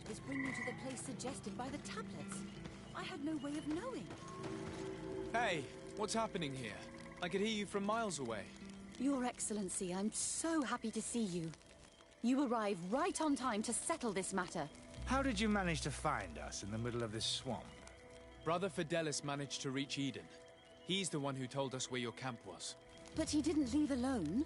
did was bring you to the place suggested by the tablets. I had no way of knowing. Hey, what's happening here? I could hear you from miles away. Your Excellency, I'm so happy to see you. You arrived right on time to settle this matter. How did you manage to find us in the middle of this swamp? Brother Fidelis managed to reach Eden. He's the one who told us where your camp was. But he didn't leave alone.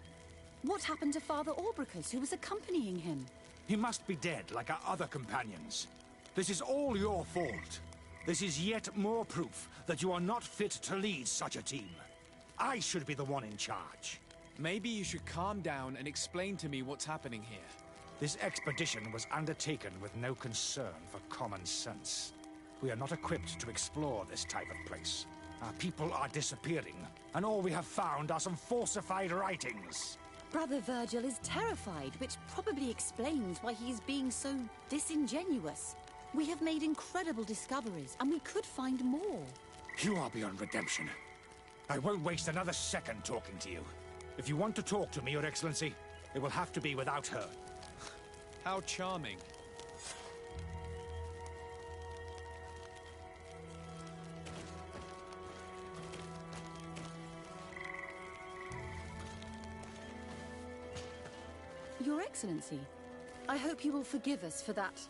What happened to Father Orbricus, who was accompanying him? He must be dead, like our other companions. This is all your fault. This is yet more proof that you are not fit to lead such a team. I should be the one in charge. Maybe you should calm down and explain to me what's happening here. This expedition was undertaken with no concern for common sense. We are not equipped to explore this type of place. Our people are disappearing, and all we have found are some falsified writings. Brother Virgil is terrified, which probably explains why he is being so disingenuous. We have made incredible discoveries, and we could find more. You are beyond redemption. I won't waste another second talking to you. If you want to talk to me, Your Excellency, it will have to be without her. How charming. Your Excellency, I hope you will forgive us for that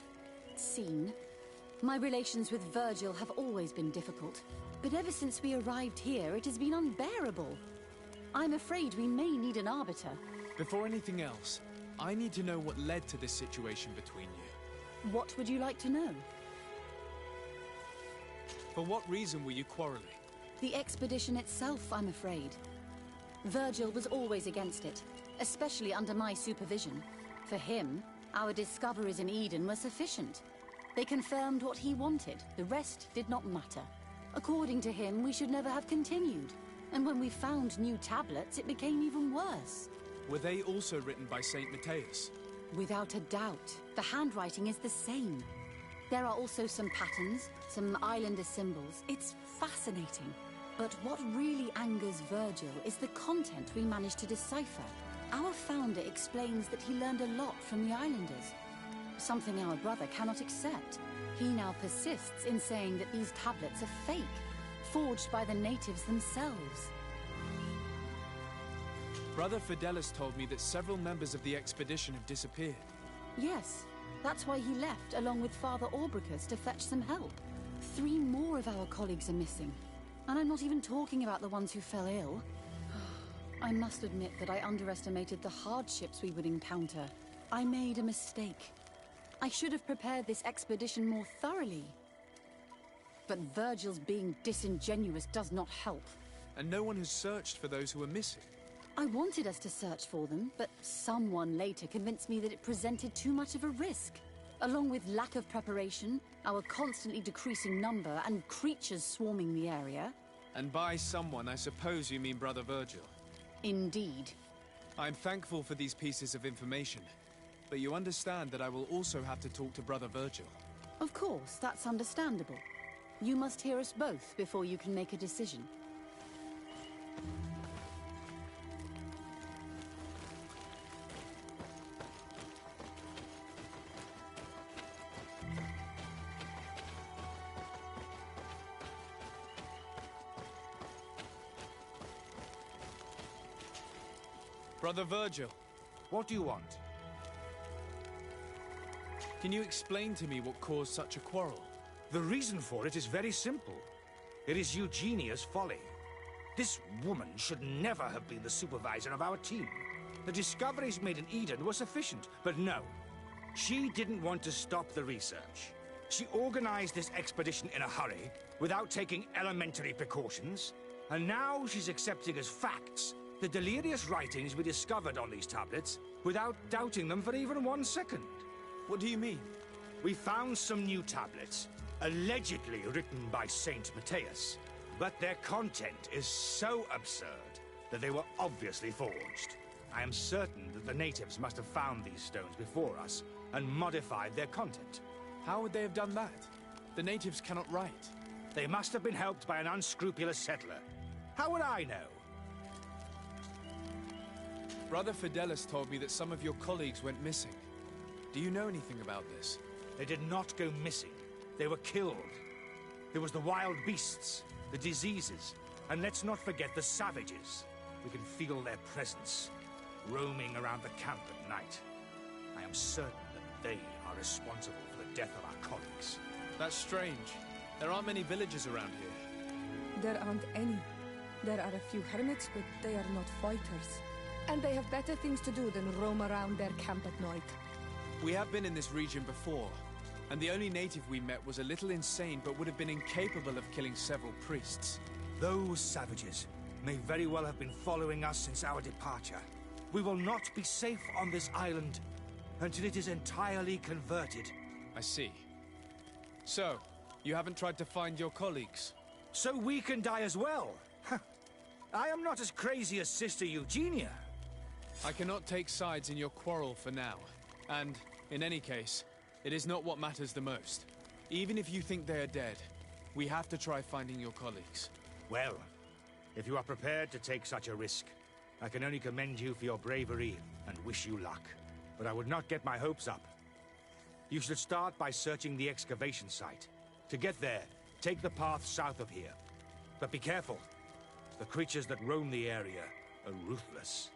scene. My relations with Virgil have always been difficult, but ever since we arrived here, it has been unbearable. I'm afraid we may need an arbiter. Before anything else, I need to know what led to this situation between you. What would you like to know? For what reason were you quarreling? The expedition itself, I'm afraid. Virgil was always against it, especially under my supervision. For him, our discoveries in Eden were sufficient. They confirmed what he wanted. The rest did not matter. According to him, we should never have continued. And when we found new tablets, it became even worse. Were they also written by Saint Matthias? Without a doubt. The handwriting is the same. There are also some patterns, some islander symbols. It's fascinating. But what really angers Virgil is the content we managed to decipher. Our founder explains that he learned a lot from the islanders. Something our brother cannot accept. He now persists in saying that these tablets are fake, forged by the natives themselves. Brother Fidelis told me that several members of the expedition have disappeared. Yes, that's why he left along with Father Orbricus to fetch some help. 3 more of our colleagues are missing. And I'm not even talking about the ones who fell ill. I must admit that I underestimated the hardships we would encounter. I made a mistake. I should have prepared this expedition more thoroughly. But Virgil's being disingenuous does not help. And no one has searched for those who are missing. I wanted us to search for them, but someone later convinced me that it presented too much of a risk. Along with lack of preparation, our constantly decreasing number, and creatures swarming the area. And by someone, I suppose you mean Brother Virgil. Indeed. I'm thankful for these pieces of information, but you understand that I will also have to talk to Brother Virgil. Of course, that's understandable. You must hear us both before you can make a decision. Brother Virgil. What do you want? Can you explain to me what caused such a quarrel? The reason for it is very simple. It is Eugenia's folly. This woman should never have been the supervisor of our team. The discoveries made in Eden were sufficient, but no. She didn't want to stop the research. She organized this expedition in a hurry, without taking elementary precautions, and now she's accepting as facts the delirious writings we discovered on these tablets without doubting them for even 1 second. What do you mean? We found some new tablets, allegedly written by Saint Matthias, but their content is so absurd that they were obviously forged. I am certain that the natives must have found these stones before us and modified their content. How would they have done that? The natives cannot write. They must have been helped by an unscrupulous settler. How would I know? Brother Fidelis told me that some of your colleagues went missing. Do you know anything about this? They did not go missing. They were killed. There was the wild beasts, the diseases, and let's not forget the savages. We can feel their presence, roaming around the camp at night. I am certain that they are responsible for the death of our colleagues. That's strange. There aren't many villagers around here. There aren't any. There are a few hermits, but they are not fighters. And they have better things to do than roam around their camp at night. We have been in this region before, and the only native we met was a little insane, but would have been incapable of killing several priests. Those savages may very well have been following us since our departure. We will not be safe on this island until it is entirely converted. I see. So, you haven't tried to find your colleagues? So we can die as well. I am not as crazy as Sister Eugenia. I cannot take sides in your quarrel for now. And, in any case, it is not what matters the most. Even if you think they are dead, we have to try finding your colleagues. Well, if you are prepared to take such a risk, I can only commend you for your bravery and wish you luck. But I would not get my hopes up. You should start by searching the excavation site. To get there, take the path south of here. But be careful. The creatures that roam the area are ruthless.